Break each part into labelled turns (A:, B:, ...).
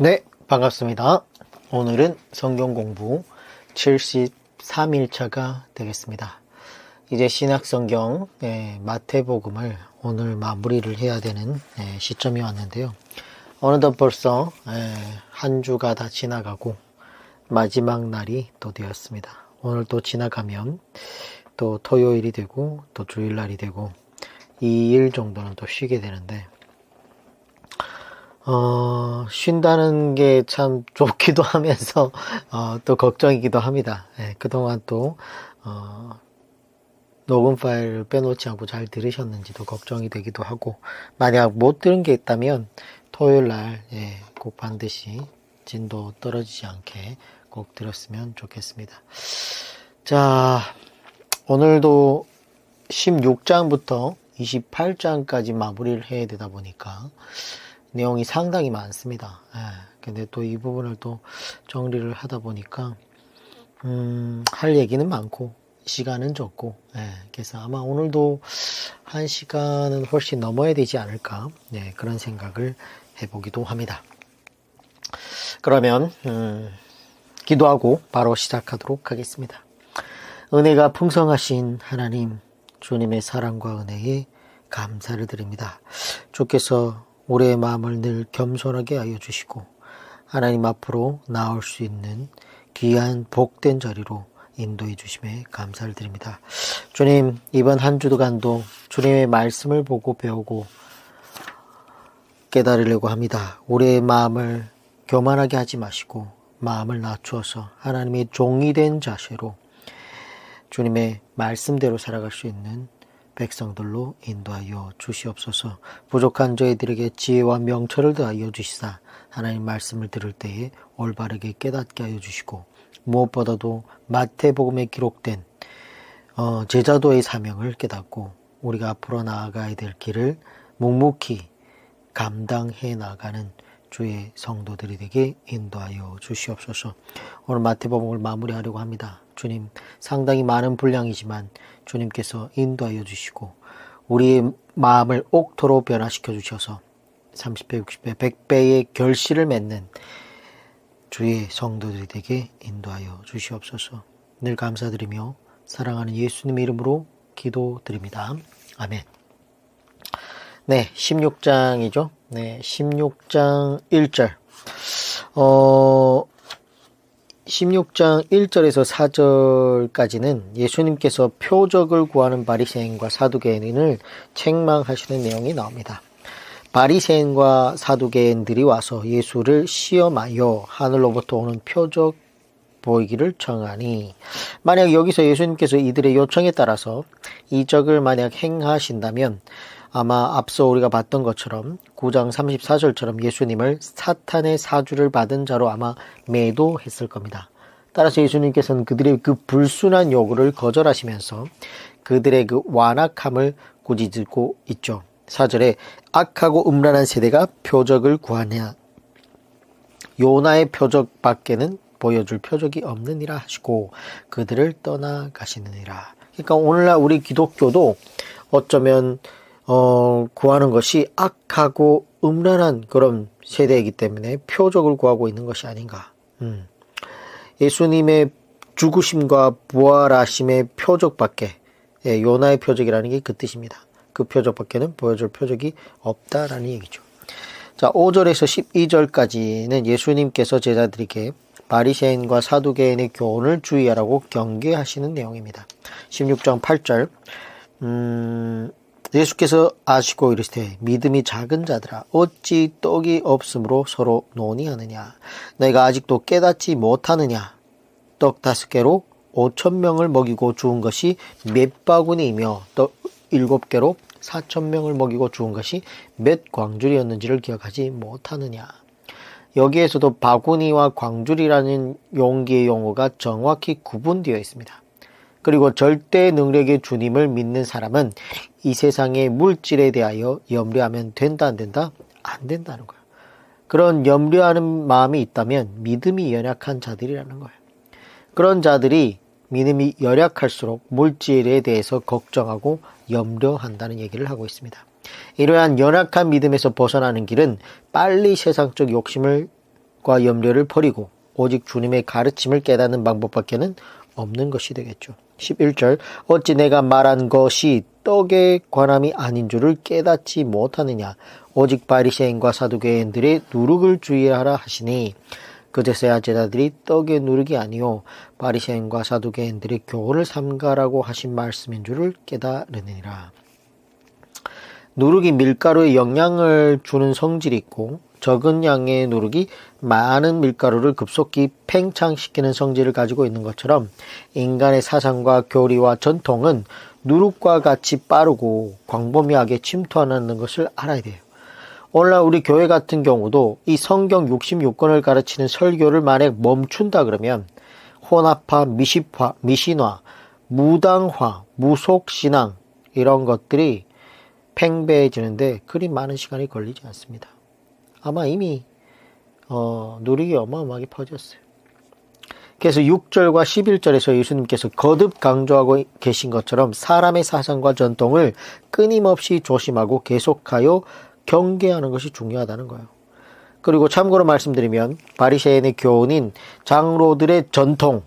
A: 네, 반갑습니다. 오늘은 성경 공부 73일차가 되겠습니다. 이제 신약성경 마태복음을 오늘 마무리를 해야 되는 시점이 왔는데요. 어느덧 벌써 한 주가 다 지나가고 마지막 날이 또 되었습니다. 오늘 또 지나가면 또 토요일이 되고 또 주일날이 되고 2일 정도는 또 쉬게 되는데 쉰다는 게 참 좋기도 하면서, 또 걱정이기도 합니다. 그동안 또, 녹음 파일을 빼놓지 않고 잘 들으셨는지도 걱정이 되기도 하고, 만약 못 들은 게 있다면, 토요일 날, 꼭 반드시 진도 떨어지지 않게 꼭 들었으면 좋겠습니다. 자, 오늘도 16장부터 28장까지 마무리를 해야 되다 보니까, 내용이 상당히 많습니다. 근데 또 이 부분을 또 정리를 하다 보니까 할 얘기는 많고 시간은 적고 그래서 아마 오늘도 1시간은 훨씬 넘어야 되지 않을까 그런 생각을 해보기도 합니다. 그러면 기도하고 바로 시작하도록 하겠습니다. 은혜가 풍성하신 하나님, 주님의 사랑과 은혜에 감사를 드립니다. 주께서 우리의 마음을 늘 겸손하게 하여 주시고 하나님 앞으로 나올 수 있는 귀한 복된 자리로 인도해 주심에 감사를 드립니다. 주님, 이번 한 주간도 주님의 말씀을 보고 배우고 깨달으려고 합니다. 우리의 마음을 교만하게 하지 마시고 마음을 낮추어서 하나님의 종이 된 자세로 주님의 말씀대로 살아갈 수 있는 백성들로 인도하여 주시옵소서. 부족한 저희들에게 지혜와 명철을 더하여 주시사 하나님 말씀을 들을 때에 올바르게 깨닫게 하여 주시고 무엇보다도 마태복음에 기록된 제자도의 사명을 깨닫고 우리가 앞으로 나아가야 될 길을 묵묵히 감당해 나가는 주의 성도들이 되게 인도하여 주시옵소서. 오늘 마태복음을 마무리하려고 합니다. 주님, 상당히 많은 분량이지만 주님께서 인도하여 주시고 우리의 마음을 옥토로 변화시켜 주셔서 30배, 60배, 100배의 결실을 맺는 주의 성도들이 되게 인도하여 주시옵소서. 늘 감사드리며 사랑하는 예수님의 이름으로 기도드립니다. 아멘. 네, 16장이죠. 네, 16장 1절. 16장 1절에서 4절까지는 예수님께서 표적을 구하는 바리새인과 사두개인을 책망하시는 내용이 나옵니다. 바리새인과 사두개인들이 와서 예수를 시험하여 하늘로부터 오는 표적 보이기를 청하니, 만약 여기서 예수님께서 이들의 요청에 따라서 이적을 만약 행하신다면 아마 앞서 우리가 봤던 것처럼 9장 34절처럼 예수님을 사탄의 사주를 받은 자로 아마 매도했을 겁니다. 따라서 예수님께서는 그들의 그 불순한 요구를 거절하시면서 그들의 그 완악함을 꾸짖고 있죠. 4절에 악하고 음란한 세대가 표적을 구하냐, 요나의 표적 밖에는 보여줄 표적이 없느니라 하시고 그들을 떠나가시느니라. 그러니까 오늘날 우리 기독교도 어쩌면 구하는 것이 악하고 음란한 그런 세대이기 때문에 표적을 구하고 있는 것이 아닌가. 예수님의 죽으심과 부활하심의 표적밖에, 요나의 표적이라는 게 그 뜻입니다. 그 표적밖에는 보여줄 표적이 없다라는 얘기죠. 자, 5절에서 12절까지는 예수님께서 제자들에게 바리새인과 사두개인의 교훈을 주의하라고 경계하시는 내용입니다. 16장 8절, 예수께서 아시고 이르시되 믿음이 작은 자들아 어찌 떡이 없으므로 서로 논의하느냐, 너희가 아직도 깨닫지 못하느냐. 떡 5개로 5,000명을 먹이고 주운 것이 몇 바구니이며 떡 7개로 4,000명을 먹이고 주운 것이 몇 광줄이었는지를 기억하지 못하느냐. 여기에서도 바구니와 광줄이라는 용기의 용어가 정확히 구분되어 있습니다. 그리고 절대 능력의 주님을 믿는 사람은 이 세상의 물질에 대하여 염려하면 된다 안 된다? 안 된다는 거예요. 그런 염려하는 마음이 있다면 믿음이 연약한 자들이라는 거예요. 그런 자들이 믿음이 연약할수록 물질에 대해서 걱정하고 염려한다는 얘기를 하고 있습니다. 이러한 연약한 믿음에서 벗어나는 길은 빨리 세상적 욕심을 생각과 염려를 버리고 오직 주님의 가르침을 깨닫는 방법밖에는 없는 것이 되겠죠. 11절 어찌 내가 말한 것이 떡에 관함이 아닌 줄을 깨닫지 못하느냐. 오직 바리새인과 사두개인들의 누룩을 주의하라 하시니 그제서야 제자들이 떡의 누룩이 아니요 바리새인과 사두개인들의 교훈을 삼가라고 하신 말씀인 줄을 깨달으니라. 누룩이 밀가루에 영양을 주는 성질이 있고 적은 양의 누룩이 많은 밀가루를 급속히 팽창시키는 성질을 가지고 있는 것처럼 인간의 사상과 교리와 전통은 누룩과 같이 빠르고 광범위하게 침투하는 것을 알아야 돼요. 오늘날 우리 교회 같은 경우도 이 성경 66권을 가르치는 설교를 만약 멈춘다 그러면 혼합화, 미십화, 미신화, 무당화, 무속신앙 이런 것들이 팽배해지는데 그리 많은 시간이 걸리지 않습니다. 아마 이미 누룩이 어마어마하게 퍼졌어요. 그래서 6절과 11절에서 예수님께서 거듭 강조하고 계신 것처럼 사람의 사상과 전통을 끊임없이 조심하고 계속하여 경계하는 것이 중요하다는 거예요. 그리고 참고로 말씀드리면 바리새인의 교훈인 장로들의 전통,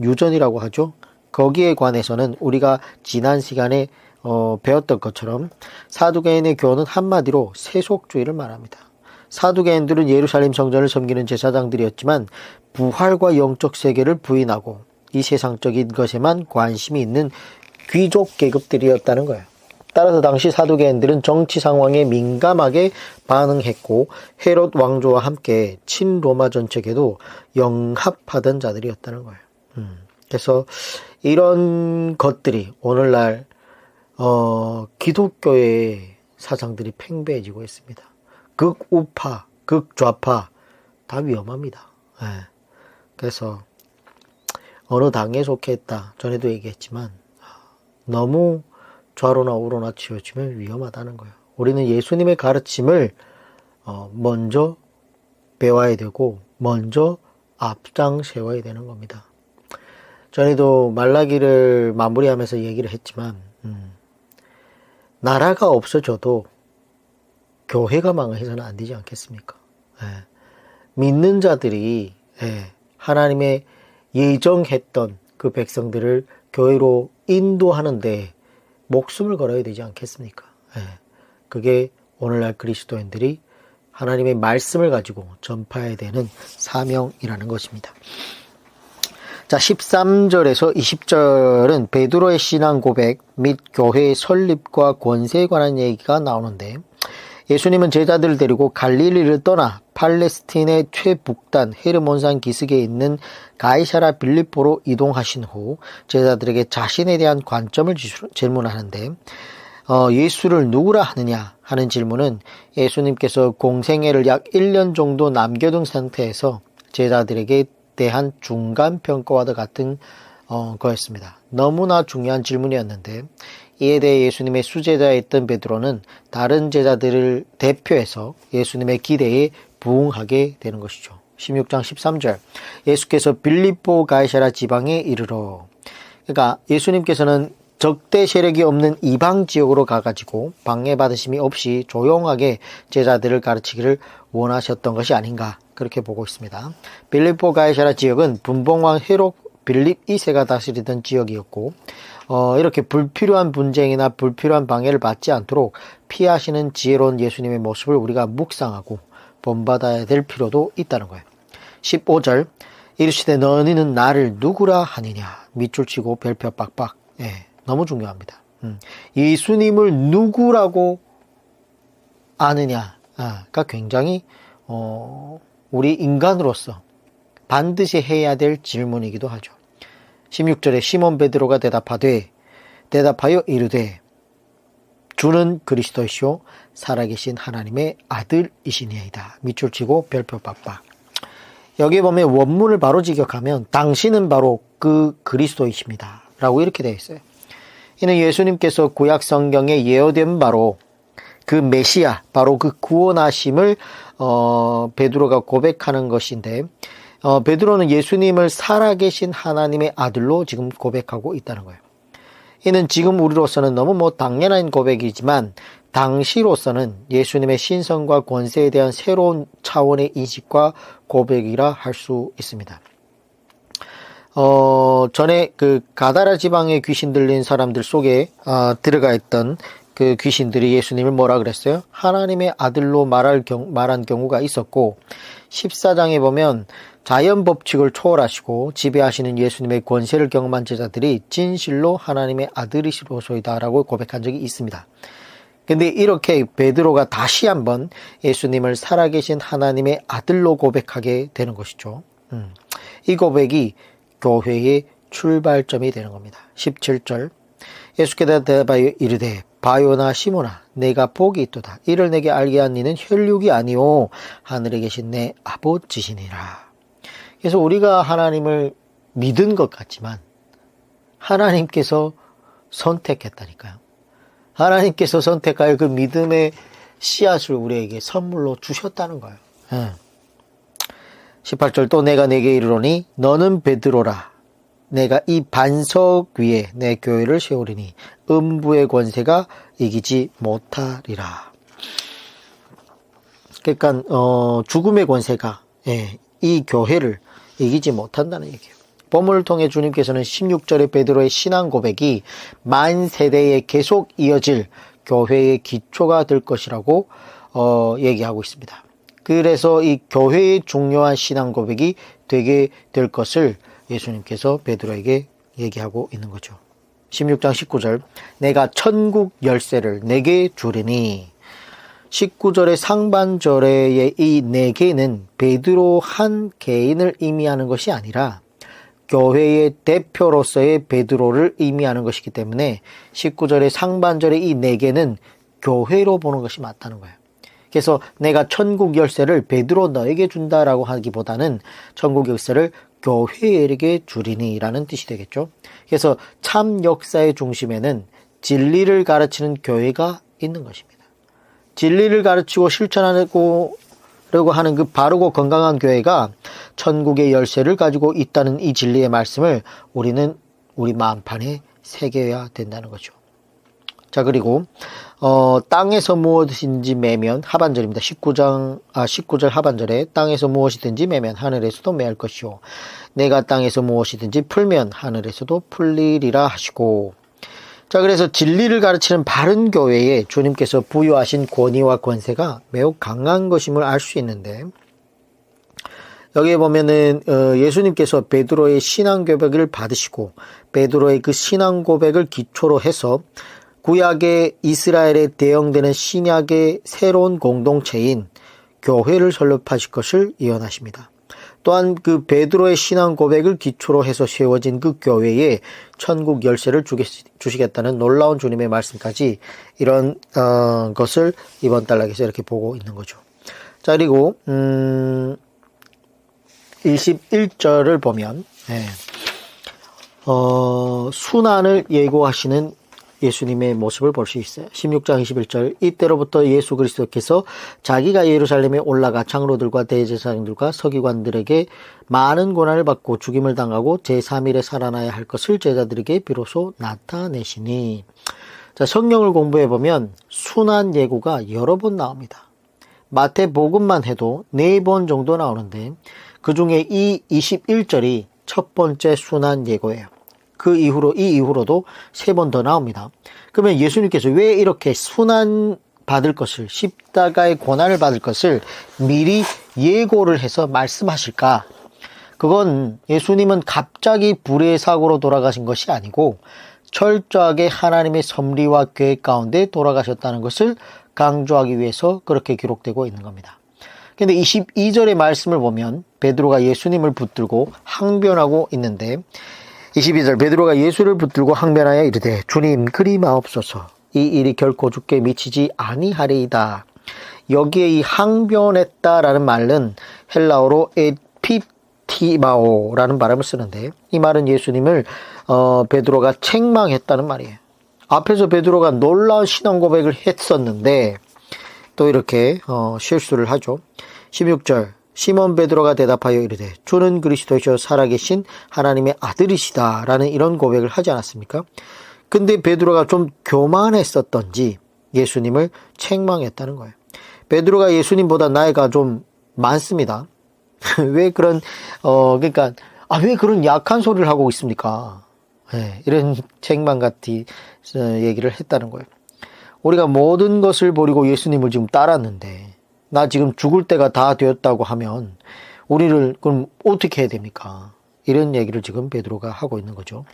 A: 유전이라고 하죠. 거기에 관해서는 우리가 지난 시간에 배웠던 것처럼 사두개인의 교훈은 한마디로 세속주의를 말합니다. 사두개인들은 예루살렘 성전을 섬기는 제사장들이었지만 부활과 영적 세계를 부인하고 이 세상적인 것에만 관심이 있는 귀족 계급들이었다는 거예요. 따라서 당시 사두개인들은 정치 상황에 민감하게 반응했고 헤롯 왕조와 함께 친로마 정책에도 영합하던 자들이었다는 거예요. 그래서 이런 것들이 오늘날 기독교의 사상들이 팽배해지고 있습니다. 극우파, 극좌파 다 위험합니다. 그래서 어느 당에 속해 있다 전에도 얘기했지만 너무 좌로나 우로나 치우치면 위험하다는 거예요. 우리는 예수님의 가르침을 먼저 배워야 되고 먼저 앞장 세워야 되는 겁니다. 전에도 말라기를 마무리하면서 얘기를 했지만 나라가 없어져도 교회가 망해서는 안 되지 않겠습니까? 믿는 자들이 하나님의 예정했던 그 백성들을 교회로 인도하는데 목숨을 걸어야 되지 않겠습니까? 그게 오늘날 그리스도인들이 하나님의 말씀을 가지고 전파해야 되는 사명이라는 것입니다. 자, 13절에서 20절은 베드로의 신앙 고백 및 교회의 설립과 권세에 관한 얘기가 나오는데 예수님은 제자들을 데리고 갈릴리를 떠나 팔레스틴의 최북단 헤르몬산 기슭에 있는 가이사라 빌립보로 이동하신 후 제자들에게 자신에 대한 관점을 질문하는데 예수를 누구라 하느냐 하는 질문은 예수님께서 공생애를 약 1년 정도 남겨둔 상태에서 제자들에게 대한 중간평가와도 같은 거였습니다. 너무나 중요한 질문이었는데 이에 대해 예수님의 수제자였던 베드로는 다른 제자들을 대표해서 예수님의 기대에 부응하게 되는 것이죠. 16장 13절 예수께서 빌립보 가이사라 지방에 이르러 그러니까 예수님께서는 적대 세력이 없는 이방 지역으로 가가지고 방해받으심이 없이 조용하게 제자들을 가르치기를 원하셨던 것이 아닌가 그렇게 보고 있습니다. 빌립보 가이사라 지역은 분봉왕 헤롯 빌립 2세가 다스리던 지역이었고 이렇게 불필요한 분쟁이나 불필요한 방해를 받지 않도록 피하시는 지혜로운 예수님의 모습을 우리가 묵상하고 본받아야 될 필요도 있다는 거예요. 15절 이르시되 너희는 나를 누구라 하느냐 밑줄 치고 별표 빡빡 너무 중요합니다. 예수님을 누구라고 아느냐가 굉장히 우리 인간으로서 반드시 해야 될 질문이기도 하죠. 16절에 시몬 베드로가 대답하여 이르되 주는 그리스도시요 살아계신 하나님의 아들이시니이다. 밑줄 치고 별표 빡빡. 여기에 보면 원문을 바로 직역하면 당신은 바로 그 그리스도이십니다. 라고 이렇게 되어 있어요. 이는 예수님께서 구약 성경에 예언된 바로 그 메시아, 바로 그 구원하심을 베드로가 고백하는 것인데 베드로는 예수님을 살아계신 하나님의 아들로 지금 고백하고 있다는 거예요. 이는 지금 우리로서는 너무 당연한 고백이지만 당시로서는 예수님의 신성과 권세에 대한 새로운 차원의 인식과 고백이라 할 수 있습니다. 전에 그 가다라 지방에 귀신 들린 사람들 속에 들어가 있던 그 귀신들이 예수님을 뭐라 그랬어요? 하나님의 아들로 말한 경우가 있었고, 14장에 보면 자연 법칙을 초월하시고 지배하시는 예수님의 권세를 경험한 제자들이 진실로 하나님의 아들이시로소이다라고 고백한 적이 있습니다. 근데 이렇게 베드로가 다시 한번 예수님을 살아계신 하나님의 아들로 고백하게 되는 것이죠. 이 고백이 교회의 출발점이 되는 겁니다. 17절 예수께서 대답하여 이르되 바요나 시모나 내가 복이 있도다. 이를 내게 알게 한 이는 혈육이 아니오 하늘에 계신 내 아버지시니라. 그래서 우리가 하나님을 믿은 것 같지만 하나님께서 선택했다니까요. 하나님께서 선택하여 그 믿음의 씨앗을 우리에게 선물로 주셨다는 거예요. 18절 또 내가 네게 이르노니 너는 베드로라. 내가 이 반석 위에 내 교회를 세우리니 음부의 권세가 이기지 못하리라. 그러니까 죽음의 권세가 이 교회를 이기지 못한다는 얘기예요. 본문을 통해 주님께서는 16절의 베드로의 신앙 고백이 만 세대에 계속 이어질 교회의 기초가 될 것이라고 얘기하고 있습니다. 그래서 이 교회의 중요한 신앙 고백이 되게 될 것을 예수님께서 베드로에게 얘기하고 있는 거죠. 16장 19절 내가 천국 열쇠를 내게 주리니 19절의 상반절의 이 내게는 베드로 한 개인을 의미하는 것이 아니라 교회의 대표로서의 베드로를 의미하는 것이기 때문에 19절의 상반절의 이 내게는 교회로 보는 것이 맞다는 거예요. 그래서 내가 천국 열쇠를 베드로 너에게 준다라고 하기보다는 천국 열쇠를 교회에게 주리니 라는 뜻이 되겠죠. 그래서 참 역사의 중심에는 진리를 가르치는 교회가 있는 것입니다. 진리를 가르치고 실천하려고 하는 그 바르고 건강한 교회가 천국의 열쇠를 가지고 있다는 이 진리의 말씀을 우리는 우리 마음판에 새겨야 된다는 거죠. 자, 그리고 땅에서 무엇이든지 매면 하반절입니다. 19절 하반절에 땅에서 무엇이든지 매면 하늘에서도 매할 것이요 내가 땅에서 무엇이든지 풀면 하늘에서도 풀리리라 하시고. 자, 그래서 진리를 가르치는 바른 교회에 주님께서 부여하신 권위와 권세가 매우 강한 것임을 알 수 있는데, 여기에 보면은 예수님께서 베드로의 신앙 고백을 받으시고 베드로의 그 신앙 고백을 기초로 해서 구약의 이스라엘에 대응되는 신약의 새로운 공동체인 교회를 설립하실 것을 예언하십니다. 또한 그 베드로의 신앙 고백을 기초로 해서 세워진 그 교회에 천국 열쇠를 주시겠다는 놀라운 주님의 말씀까지 이런 것을 이번 단락에서 이렇게 보고 있는 거죠. 자, 그리고 21절을 보면 순환을 예고하시는 예수님의 모습을 볼 수 있어요. 16장 21절 이때로부터 예수 그리스도께서 자기가 예루살렘에 올라가 장로들과 대제사장들과 서기관들에게 많은 고난을 받고 죽임을 당하고 제3일에 살아나야 할 것을 제자들에게 비로소 나타내시니. 자, 성경을 공부해 보면 순환 예고가 여러 번 나옵니다. 마태복음만 해도 4번 정도 나오는데 그 중에 이 21절이 첫 번째 순환 예고예요. 이 이후로도 3번 더 나옵니다. 그러면 예수님께서 왜 이렇게 순환 받을 것을, 십자가의 고난을 받을 것을 미리 예고를 해서 말씀하실까? 그건 예수님은 갑자기 불의의 사고로 돌아가신 것이 아니고 철저하게 하나님의 섭리와 계획 가운데 돌아가셨다는 것을 강조하기 위해서 그렇게 기록되고 있는 겁니다. 근데 22절의 말씀을 보면 베드로가 예수님을 붙들고 항변하고 있는데 22절 베드로가 예수를 붙들고 항변하여 이르되 주님 그리 마옵소서 이 일이 결코 주께 미치지 아니하리이다. 여기에 이 항변했다라는 말은 헬라어로 에피티마오라는 발음을 쓰는데 이 말은 예수님을 베드로가 책망했다는 말이에요. 앞에서 베드로가 놀라운 신앙 고백을 했었는데 또 이렇게 실수를 하죠. 16절 시몬 베드로가 대답하여 이르되 주는 그리스도시요 살아계신 하나님의 아들이시다 라는 이런 고백을 하지 않았습니까? 근데 베드로가 좀 교만했었던지 예수님을 책망했다는 거예요. 베드로가 예수님보다 나이가 좀 많습니다. 왜 그런 그러니까 왜 그런 약한 소리를 하고 있습니까? 네, 이런 책망 같은 얘기를 했다는 거예요. 우리가 모든 것을 버리고 예수님을 지금 따랐는데 나 지금 죽을 때가 다 되었다고 하면 우리를 그럼 어떻게 해야 됩니까? 이런 얘기를 지금 베드로가 하고 있는 거죠.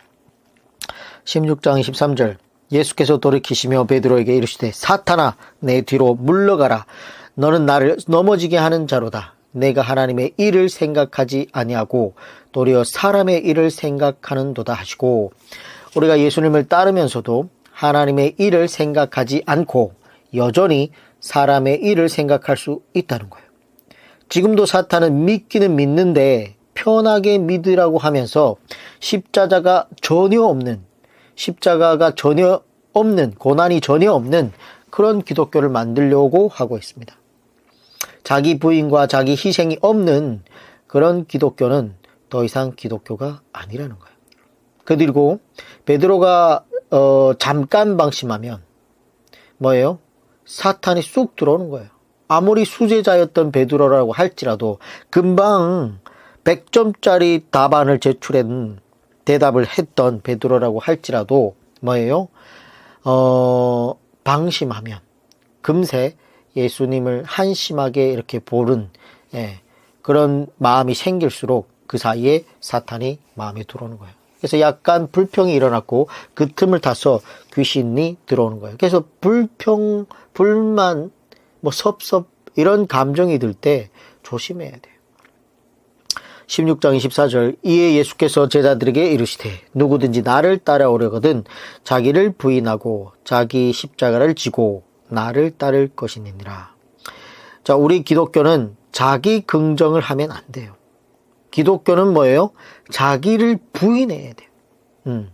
A: 16장 23절 예수께서 돌이키시며 베드로에게 이르시되 사탄아 내 뒤로 물러가라. 너는 나를 넘어지게 하는 자로다. 내가 하나님의 일을 생각하지 아니하고 도리어 사람의 일을 생각하는도다 하시고, 우리가 예수님을 따르면서도 하나님의 일을 생각하지 않고 여전히 사람의 일을 생각할 수 있다는 거예요. 지금도 사탄은 믿기는 믿는데 편하게 믿으라고 하면서 십자가가 전혀 없는, 고난이 전혀 없는 그런 기독교를 만들려고 하고 있습니다. 자기 부인과 자기 희생이 없는 그런 기독교는 더 이상 기독교가 아니라는 거예요. 그리고 베드로가 잠깐 방심하면 뭐예요? 사탄이 쑥 들어오는 거예요. 아무리 수제자였던 베드로라고 할지라도 금방 100점짜리 답안을 대답을 했던 베드로라고 할지라도 뭐예요? 방심하면 금세 예수님을 한심하게 이렇게 보는 그런 마음이 생길수록 그 사이에 사탄이 마음에 들어오는 거예요. 그래서 약간 불평이 일어났고 그 틈을 타서 귀신이 들어오는 거예요. 그래서 불평, 불만, 섭섭 이런 감정이 들 때 조심해야 돼요. 16장 24절 이에 예수께서 제자들에게 이르시되 누구든지 나를 따라오려거든 자기를 부인하고 자기 십자가를 지고 나를 따를 것이니라. 자, 우리 기독교는 자기 긍정을 하면 안 돼요. 기독교는 뭐예요? 자기를 부인해야 돼요.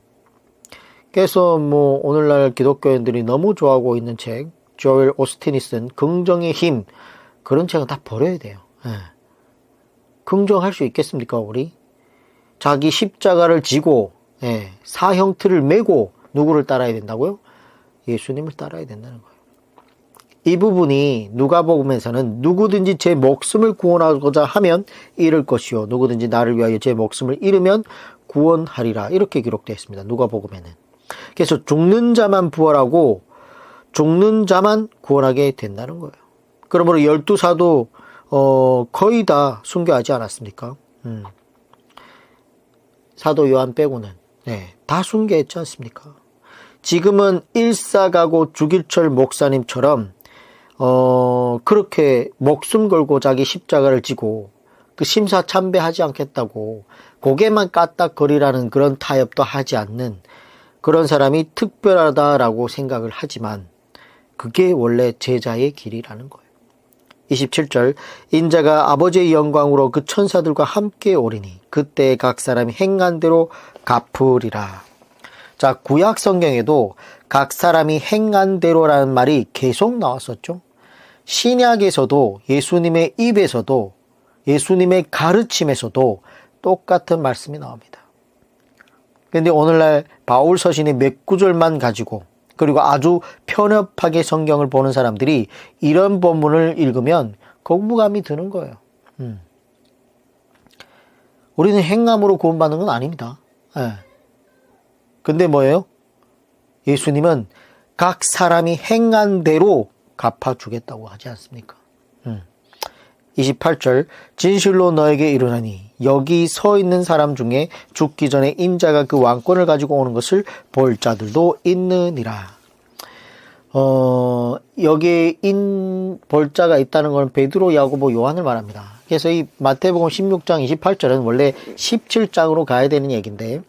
A: 그래서 오늘날 기독교인들이 너무 좋아하고 있는 책, 조엘 오스틴이 쓴 긍정의 힘, 그런 책은 다 버려야 돼요. 긍정할 수 있겠습니까, 우리? 자기 십자가를 지고, 사형틀을 메고 누구를 따라야 된다고요? 예수님을 따라야 된다는 거예요. 이 부분이 누가복음에서는 누구든지 제 목숨을 구원하고자 하면 잃을 것이요 누구든지 나를 위하여 제 목숨을 잃으면 구원하리라 이렇게 기록되어 있습니다. 누가복음에는. 그래서 죽는 자만 부활하고 죽는 자만 구원하게 된다는 거예요. 그러므로 12사도 거의 다 순교하지 않았습니까? 사도 요한 빼고는 다 순교했지 않습니까? 지금은 일사가고 주길철 목사님처럼 그렇게 목숨 걸고 자기 십자가를 지고 그 심사참배하지 않겠다고 고개만 까딱거리라는 그런 타협도 하지 않는 그런 사람이 특별하다라고 생각을 하지만 그게 원래 제자의 길이라는 거예요. 27절 인자가 아버지의 영광으로 그 천사들과 함께 오리니 그때 각 사람이 행한 대로 갚으리라. 자, 구약 성경에도 각 사람이 행한 대로라는 말이 계속 나왔었죠. 신약에서도 예수님의 입에서도 예수님의 가르침에서도 똑같은 말씀이 나옵니다. 그런데 오늘날 바울 서신의 몇 구절만 가지고 그리고 아주 편협하게 성경을 보는 사람들이 이런 본문을 읽으면 거부감이 드는 거예요. 우리는 행함으로 구원받는 건 아닙니다. 근데 뭐예요? 예수님은 각 사람이 행한 대로 갚아주겠다고 하지 않습니까? 28절 진실로 너에게 이르노니 여기 서 있는 사람 중에 죽기 전에 인자가 그 왕권을 가지고 오는 것을 볼 자들도 있느니라. 여기에 볼 자가 있다는 건 베드로, 야고보, 요한을 말합니다. 그래서 이 마태복음 16장 28절은 원래 17장으로 가야 되는 얘기인데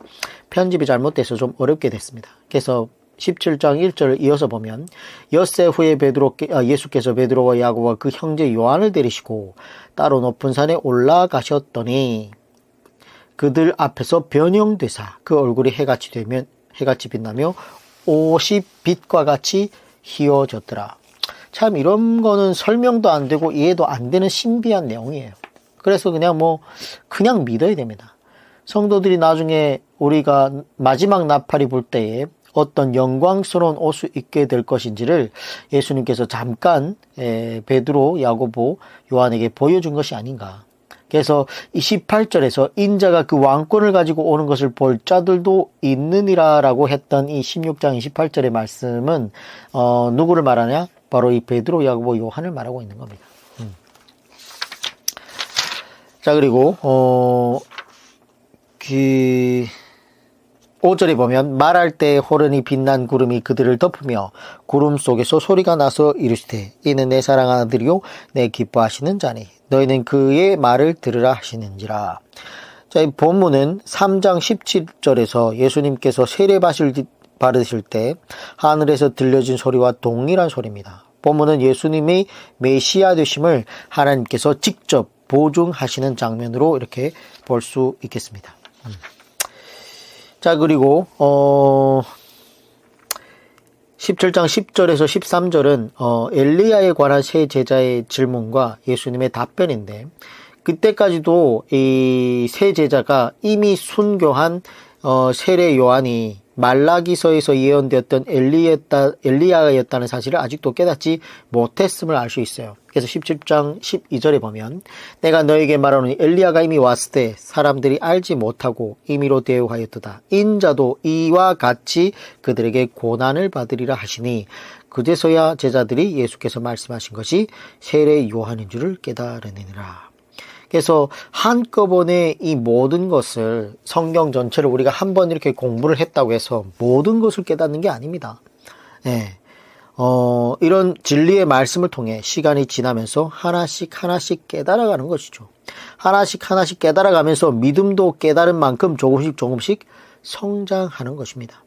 A: 편집이 잘못돼서 좀 어렵게 됐습니다. 그래서 17장 1절을 이어서 보면 엿새 후에 예수께서 베드로와 야고보와 그 형제 요한을 데리시고 따로 높은 산에 올라가셨더니 그들 앞에서 변형되사 그 얼굴이 해같이 빛나며 옷이 빛과 같이 희어졌더라. 참 이런 거는 설명도 안 되고 이해도 안 되는 신비한 내용이에요. 그래서 그냥 믿어야 됩니다. 성도들이 나중에 우리가 마지막 나팔이 불 때에 어떤 영광스러운 옷을 입게 될 것인지를 예수님께서 잠깐 베드로, 야고보, 요한에게 보여준 것이 아닌가. 그래서 28절에서 인자가 그 왕권을 가지고 오는 것을 볼 자들도 있느니라 라고 했던 이 16장 28절의 말씀은 누구를 말하냐? 바로 이 베드로, 야고보, 요한을 말하고 있는 겁니다. 자, 그리고 5절에 보면 말할 때 호련히 빛난 구름이 그들을 덮으며 구름 속에서 소리가 나서 이르시되 이는 내 사랑하는 아들이요 내 기뻐하시는 자니 너희는 그의 말을 들으라 하시는지라. 자, 이 본문은 3장 17절에서 예수님께서 세례 받으실 때 하늘에서 들려진 소리와 동일한 소리입니다. 본문은 예수님의 메시아 되심을 하나님께서 직접 보증하시는 장면으로 이렇게 볼 수 있겠습니다. 자, 그리고 17장 10절에서 13절은 엘리야에 관한 세 제자의 질문과 예수님의 답변인데, 그때까지도 이 세 제자가 이미 순교한 세례 요한이 말라기서에서 예언되었던 엘리야였다는 사실을 아직도 깨닫지 못했음을 알 수 있어요. 그래서 17장 12절에 보면 내가 너에게 말하노니 엘리야가 이미 왔을 때 사람들이 알지 못하고 임의로 대우하였도다. 인자도 이와 같이 그들에게 고난을 받으리라 하시니 그제서야 제자들이 예수께서 말씀하신 것이 세례 요한인 줄을 깨달으니라. 그래서 한꺼번에 이 모든 것을, 성경 전체를 우리가 한번 이렇게 공부를 했다고 해서 모든 것을 깨닫는 게 아닙니다. 예. 이런 진리의 말씀을 통해 시간이 지나면서 하나씩 깨달아가는 것이죠. 하나씩 깨달아가면서 믿음도 깨달은 만큼 조금씩 성장하는 것입니다.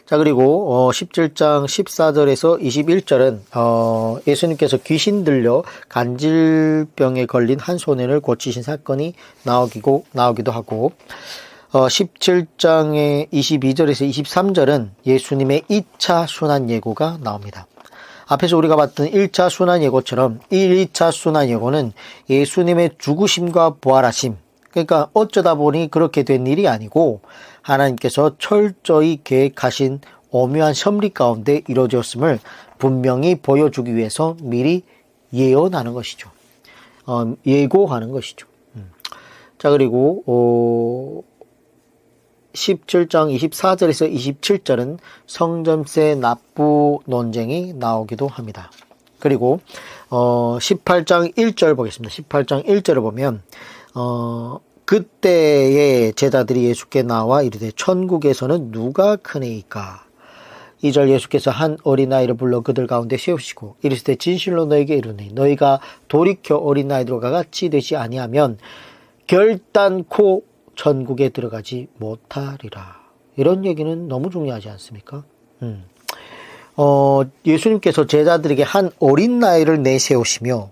A: 자, 그리고 17장 14절에서 21절은 예수님께서 귀신 들려 간질병에 걸린 한 소년을 고치신 사건이 나오기도 하고, 17장의 22절에서 23절은 예수님의 2차 순환 예고가 나옵니다. 앞에서 우리가 봤던 1차 순환 예고처럼 2차 순환 예고는 예수님의 죽으심과 부활하심, 그러니까 어쩌다 보니 그렇게 된 일이 아니고 하나님께서 철저히 계획하신 오묘한 섭리 가운데 이루어졌음을 분명히 보여주기 위해서 미리 예언하는 것이죠. 예고하는 것이죠. 자, 그리고 17장 24절에서 27절은 성점세 납부 논쟁이 나오기도 합니다. 그리고 18장 1절 보겠습니다. 18장 1절을 보면 그때의 제자들이 예수께 나와 이르되 천국에서는 누가 크니이까. 2절 예수께서 한 어린아이를 불러 그들 가운데 세우시고 이르시되 진실로 너에게 이르노니 너희가 돌이켜 어린아이들과 같이 되지 아니하면 결단코 천국에 들어가지 못하리라. 이런 얘기는 너무 중요하지 않습니까? 예수님께서 제자들에게 한 어린아이를 내세우시며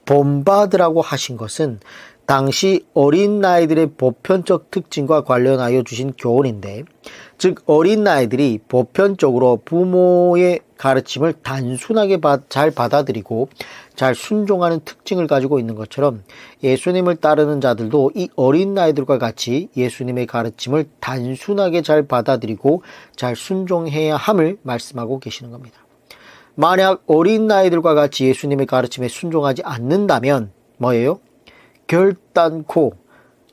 A: 본받으라고 하신 것은 당시 어린아이들의 보편적 특징과 관련하여 주신 교훈인데, 즉 어린아이들이 보편적으로 부모의 가르침을 단순하게 잘 받아들이고 잘 순종하는 특징을 가지고 있는 것처럼 예수님을 따르는 자들도 이 어린아이들과 같이 예수님의 가르침을 단순하게 잘 받아들이고 잘 순종해야 함을 말씀하고 계시는 겁니다. 만약 어린아이들과 같이 예수님의 가르침에 순종하지 않는다면 뭐예요? 결단코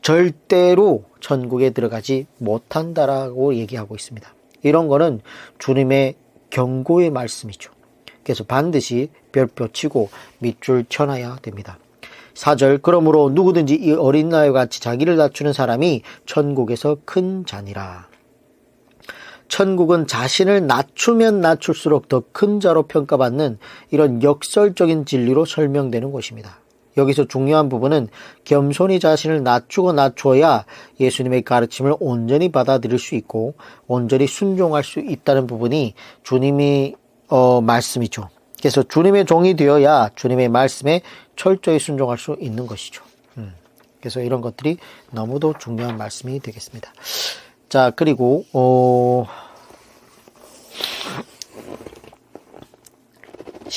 A: 절대로 천국에 들어가지 못한다라고 얘기하고 있습니다. 이런 거는 주님의 경고의 말씀이죠. 그래서 반드시 별표 치고 밑줄 쳐놔야 됩니다. 4절 그러므로 누구든지 이 어린아이와 같이 자기를 낮추는 사람이 천국에서 큰 자니라. 천국은 자신을 낮추면 낮출수록 더 큰 자로 평가받는 이런 역설적인 진리로 설명되는 곳입니다. 여기서 중요한 부분은 겸손히 자신을 낮춰야 예수님의 가르침을 온전히 받아들일 수 있고 온전히 순종할 수 있다는 부분이 주님의 말씀이죠. 그래서 주님의 종이 되어야 주님의 말씀에 철저히 순종할 수 있는 것이죠. 그래서 이런 것들이 너무도 중요한 말씀이 되겠습니다. 자, 그리고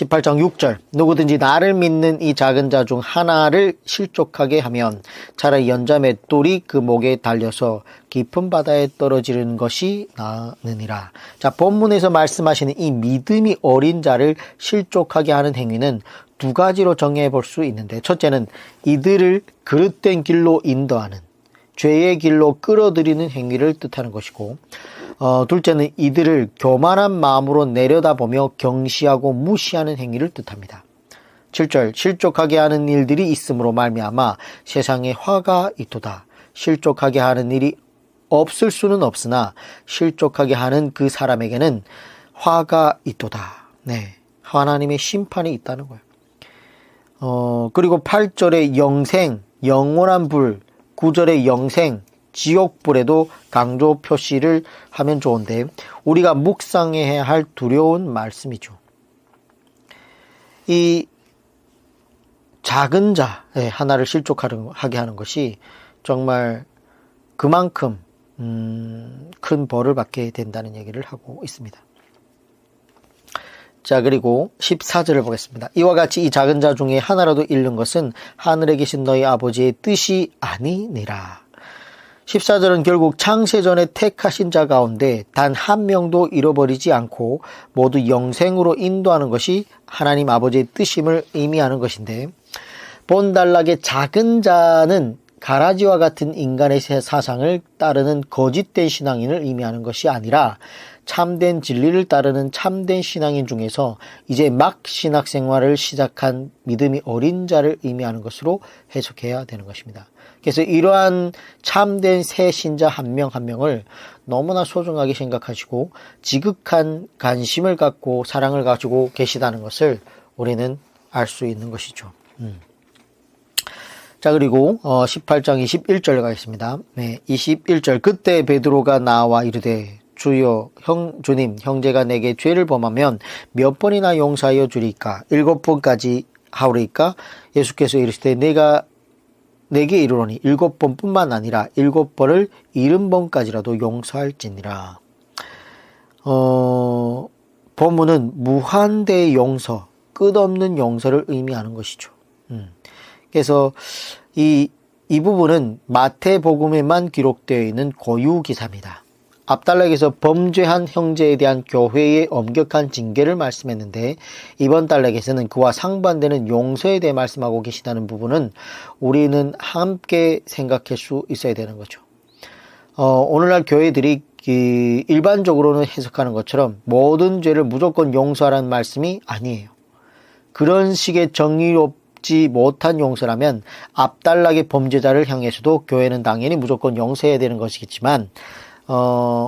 A: 18장 6절 누구든지 나를 믿는 이 작은 자 중 하나를 실족하게 하면 차라리 연자 맷돌이 그 목에 달려서 깊은 바다에 떨어지는 것이 나으니라. 자, 본문에서 말씀하시는 이 믿음이 어린 자를 실족하게 하는 행위는 두 가지로 정의해 볼 수 있는데, 첫째는 이들을 그릇된 길로 인도하는 죄의 길로 끌어들이는 행위를 뜻하는 것이고, 둘째는 이들을 교만한 마음으로 내려다보며 경시하고 무시하는 행위를 뜻합니다. 7절 실족하게 하는 일들이 있음으로 말미암아 세상에 화가 있도다. 실족하게 하는 일이 없을 수는 없으나 실족하게 하는 그 사람에게는 화가 있도다. 네, 하나님의 심판이 있다는 거예요. 그리고 8절의 영생, 영원한 불, 9절의 영생, 지옥불에도 강조 표시를 하면 좋은데, 우리가 묵상해야 할 두려운 말씀이죠. 이 작은 자 하나를 실족하게 하는 것이 정말 그만큼 큰 벌을 받게 된다는 얘기를 하고 있습니다. 자, 그리고 14절을 보겠습니다. 이와 같이 이 작은 자 중에 하나라도 잃는 것은 하늘에 계신 너희 아버지의 뜻이 아니니라. 14절은 결국 창세전에 택하신 자 가운데 단 한 명도 잃어버리지 않고 모두 영생으로 인도하는 것이 하나님 아버지의 뜻임을 의미하는 것인데, 본단락의 작은 자는 가라지와 같은 인간의 사상을 따르는 거짓된 신앙인을 의미하는 것이 아니라 참된 진리를 따르는 참된 신앙인 중에서 이제 막 신학생활을 시작한 믿음이 어린 자를 의미하는 것으로 해석해야 되는 것입니다. 그래서 이러한 참된 새 신자 한 명 한 명을 너무나 소중하게 생각하시고 지극한 관심을 갖고 사랑을 가지고 계시다는 것을 우리는 알 수 있는 것이죠. 자, 그리고 18장 21절 가겠습니다. 네, 21절 그때 베드로가 나와 이르되 주여 주님 형제가 내게 죄를 범하면 몇 번이나 용서하여 주리까? 7번까지 하오리까? 예수께서 이르시되 내게 이르노니 7번뿐만 아니라 7번을 70번까지라도 용서할지니라. 본문은 무한대의 용서, 끝없는 용서를 의미하는 것이죠. 그래서 이 부분은 마태복음에만 기록되어 있는 고유 기사입니다. 앞단락에서 범죄한 형제에 대한 교회의 엄격한 징계를 말씀했는데, 이번 단락에서는 그와 상반되는 용서에 대해 말씀하고 계시다는 부분은 우리는 함께 생각할 수 있어야 되는 거죠. 오늘날 교회들이 일반적으로는 해석하는 것처럼 모든 죄를 무조건 용서하라는 말씀이 아니에요. 그런 식의 정의롭지 못한 용서라면 앞단락의 범죄자를 향해서도 교회는 당연히 무조건 용서해야 되는 것이겠지만,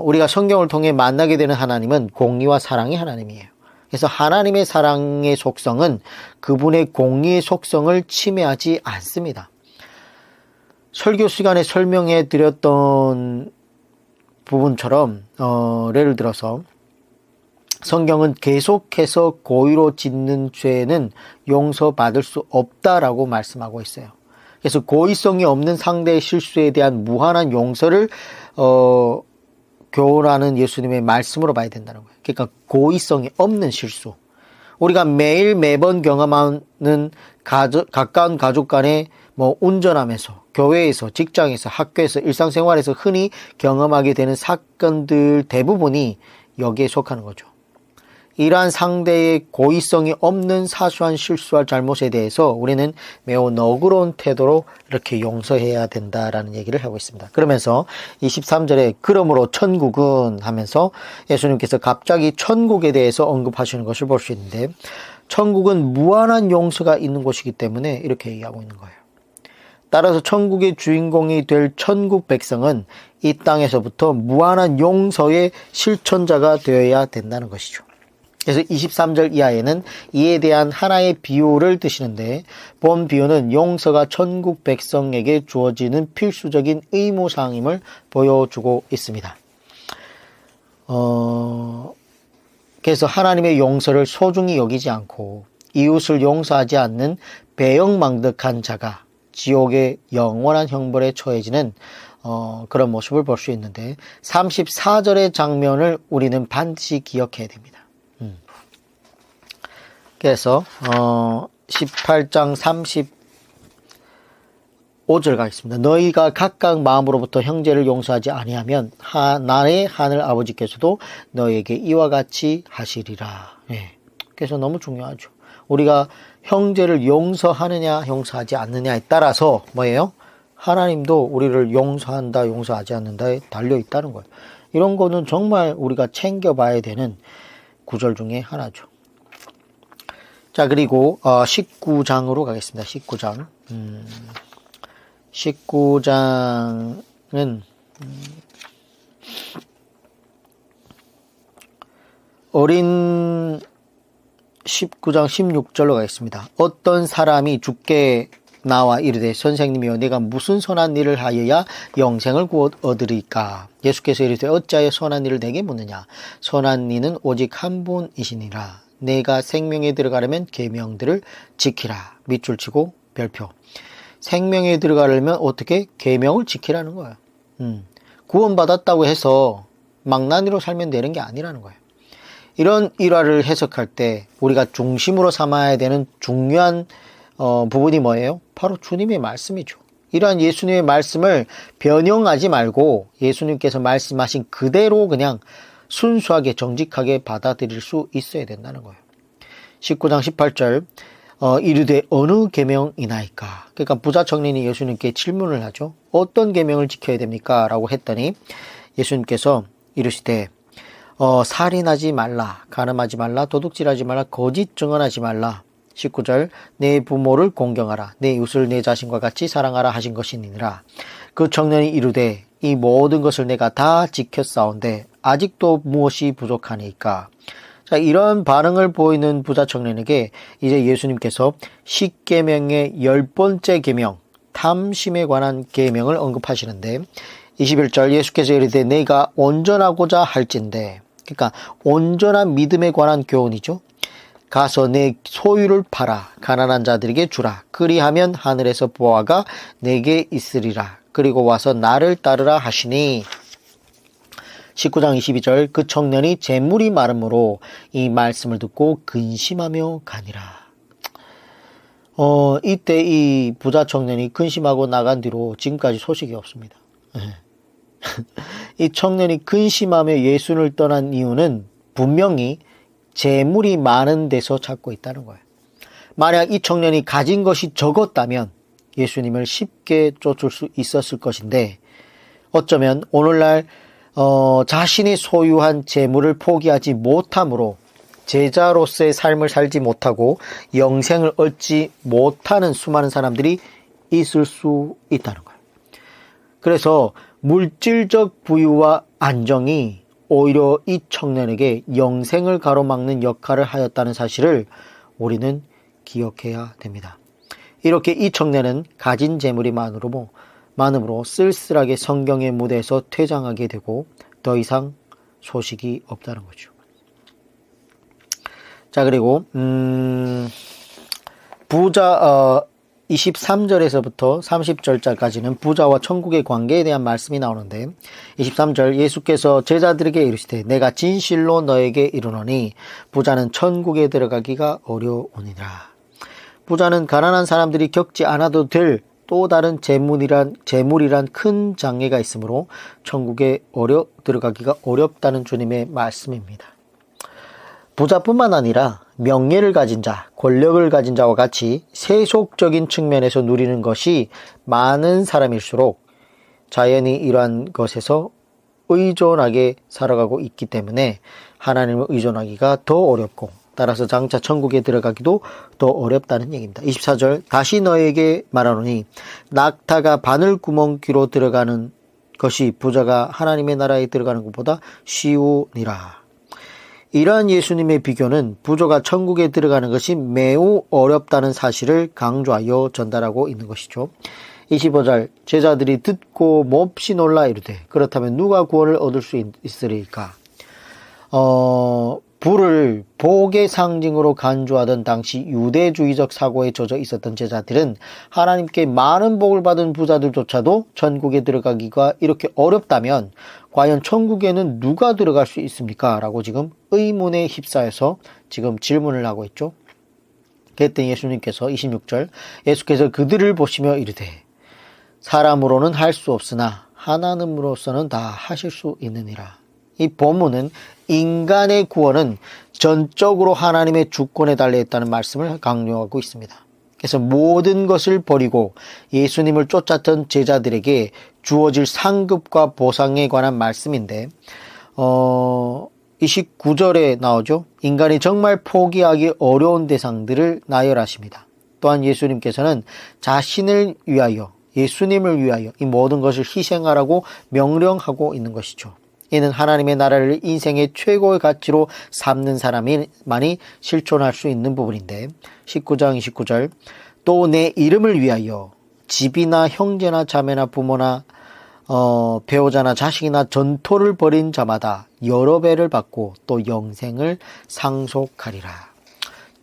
A: 우리가 성경을 통해 만나게 되는 하나님은 공의와 사랑의 하나님이에요. 그래서 하나님의 사랑의 속성은 그분의 공의의 속성을 침해하지 않습니다. 설교 시간에 설명해 드렸던 부분처럼 예를 들어서 성경은 계속해서 고의로 짓는 죄는 용서받을 수 없다라고 말씀하고 있어요. 그래서 고의성이 없는 상대의 실수에 대한 무한한 용서를 교훈하는 예수님의 말씀으로 봐야 된다는 거예요. 그러니까 고의성이 없는 실수. 우리가 매번 경험하는 가까운 가족 간에 운전하면서, 교회에서, 직장에서, 학교에서, 일상생활에서 흔히 경험하게 되는 사건들 대부분이 여기에 속하는 거죠. 이러한 상대의 고의성이 없는 사소한 실수와 잘못에 대해서 우리는 매우 너그러운 태도로 이렇게 용서해야 된다라는 얘기를 하고 있습니다. 그러면서 23절에 그러므로 천국은 하면서 예수님께서 갑자기 천국에 대해서 언급하시는 것을 볼 수 있는데, 천국은 무한한 용서가 있는 곳이기 때문에 이렇게 얘기하고 있는 거예요. 따라서 천국의 주인공이 될 천국 백성은 이 땅에서부터 무한한 용서의 실천자가 되어야 된다는 것이죠. 그래서 23절 이하에는 이에 대한 하나의 비유를 드시는데, 본 비유는 용서가 천국 백성에게 주어지는 필수적인 의무사항임을 보여주고 있습니다. 그래서 하나님의 용서를 소중히 여기지 않고 이웃을 용서하지 않는 배영망덕한 자가 지옥의 영원한 형벌에 처해지는 그런 모습을 볼 수 있는데, 34절의 장면을 우리는 반드시 기억해야 됩니다. 그래서 18장 35절 가겠습니다. 너희가 각각 마음으로부터 형제를 용서하지 아니하면 나의 하늘 아버지께서도 너희에게 이와 같이 하시리라. 예. 그래서 너무 중요하죠. 우리가 형제를 용서하느냐 용서하지 않느냐에 따라서 뭐예요? 하나님도 우리를 용서한다 용서하지 않는다에 달려 있다는 거예요. 이런 거는 정말 우리가 챙겨봐야 되는 구절 중에 하나죠. 자, 그리고 19장으로 가겠습니다. 19장. 19장은 어린 19장 16절로 가겠습니다. 어떤 사람이 주께 나와 이르되 선생님이여 내가 무슨 선한 일을 하여야 영생을 얻으리까? 예수께서 이르되 어찌하여 선한 일을 내게 묻느냐? 선한 이는 오직 한 분이시니라. 내가 생명에 들어가려면 계명들을 지키라. 밑줄 치고 별표. 생명에 들어가려면 어떻게? 계명을 지키라는 거예요. 구원받았다고 해서 망나니로 살면 되는 게 아니라는 거예요. 이런 일화를 해석할 때 우리가 중심으로 삼아야 되는 중요한 부분이 뭐예요? 바로 주님의 말씀이죠. 이러한 예수님의 말씀을 변형하지 말고 예수님께서 말씀하신 그대로 그냥 순수하게 정직하게 받아들일 수 있어야 된다는 거예요. 19장 18절 이르되 어느 계명이나이까? 그러니까 부자 청년이 예수님께 질문을 하죠. 어떤 계명을 지켜야 됩니까? 라고 했더니 예수님께서 이르시되 살인하지 말라, 간음하지 말라, 도둑질하지 말라, 거짓 증언하지 말라. 19절 내 부모를 공경하라, 내 이웃을 내 자신과 같이 사랑하라 하신 것이니라. 그 청년이 이르되 이 모든 것을 내가 다 지켰사온데 아직도 무엇이 부족하니까? 자, 이런 반응을 보이는 부자 청년에게 이제 예수님께서 10계명의 10번째 계명, 탐심에 관한 계명을 언급하시는데 21절 예수께서 이르되 내가 온전하고자 할진대, 그러니까 온전한 믿음에 관한 교훈이죠. 가서 내 소유를 팔아 가난한 자들에게 주라. 그리하면 하늘에서 보화가 내게 있으리라. 그리고 와서 나를 따르라 하시니 19장 22절 그 청년이 재물이 많으므로 이 말씀을 듣고 근심하며 가니라. 이때 이 부자 청년이 근심하고 나간 뒤로 지금까지 소식이 없습니다. 이 청년이 근심하며 예수를 떠난 이유는 분명히 재물이 많은 데서 찾고 있다는 거예요. 만약 이 청년이 가진 것이 적었다면 예수님을 쉽게 쫓을 수 있었을 것인데 어쩌면 오늘날 자신이 소유한 재물을 포기하지 못함으로 제자로서의 삶을 살지 못하고 영생을 얻지 못하는 수많은 사람들이 있을 수 있다는 거예요. 그래서 물질적 부유와 안정이 오히려 이 청년에게 영생을 가로막는 역할을 하였다는 사실을 우리는 기억해야 됩니다. 이렇게 이 청년은 가진 재물이 많음으로 쓸쓸하게 성경의 무대에서 퇴장하게 되고 더 이상 소식이 없다는 거죠. 자, 그리고 23절에서부터 30절까지는 부자와 천국의 관계에 대한 말씀이 나오는데 23절 예수께서 제자들에게 이르시되 내가 진실로 너에게 이르노니 부자는 천국에 들어가기가 어려우니라. 부자는 가난한 사람들이 겪지 않아도 될 또 다른 재물이란 큰 장애가 있으므로 천국에 들어가기가 어렵다는 주님의 말씀입니다. 부자뿐만 아니라 명예를 가진 자, 권력을 가진 자와 같이 세속적인 측면에서 누리는 것이 많은 사람일수록 자연히 이러한 것에서 의존하게 살아가고 있기 때문에 하나님을 의존하기가 더 어렵고 따라서 장차 천국에 들어가기도 더 어렵다는 얘기입니다. 24절 다시 너에게 말하노니 낙타가 바늘구멍 귀로 들어가는 것이 부자가 하나님의 나라에 들어가는 것보다 쉬우니라. 이러한 예수님의 비교는 부자가 천국에 들어가는 것이 매우 어렵다는 사실을 강조하여 전달하고 있는 것이죠. 25절 제자들이 듣고 몹시 놀라 이르되 그렇다면 누가 구원을 얻을 수 있으리까? 불을 복의 상징으로 간주하던 당시 유대주의적 사고에 젖어 있었던 제자들은 하나님께 많은 복을 받은 부자들조차도 천국에 들어가기가 이렇게 어렵다면 과연 천국에는 누가 들어갈 수 있습니까? 라고 지금 의문에 휩싸여서 지금 질문을 하고 있죠. 그랬더니 예수님께서 26절 예수께서 그들을 보시며 이르되 사람으로는 할 수 없으나 하나님으로서는 다 하실 수 있느니라. 이 본문은 인간의 구원은 전적으로 하나님의 주권에 달려있다는 말씀을 강조하고 있습니다. 그래서 모든 것을 버리고 예수님을 쫓았던 제자들에게 주어질 상급과 보상에 관한 말씀인데 29절에 나오죠. 인간이 정말 포기하기 어려운 대상들을 나열하십니다. 또한 예수님께서는 자신을 위하여 예수님을 위하여 이 모든 것을 희생하라고 명령하고 있는 것이죠. 이는 하나님의 나라를 인생의 최고의 가치로 삼는 사람만이 실존할 수 있는 부분인데 19장 29절 또 내 이름을 위하여 집이나 형제나 자매나 부모나 배우자나 자식이나 전토를 벌인 자마다 여러 배를 받고 또 영생을 상속하리라.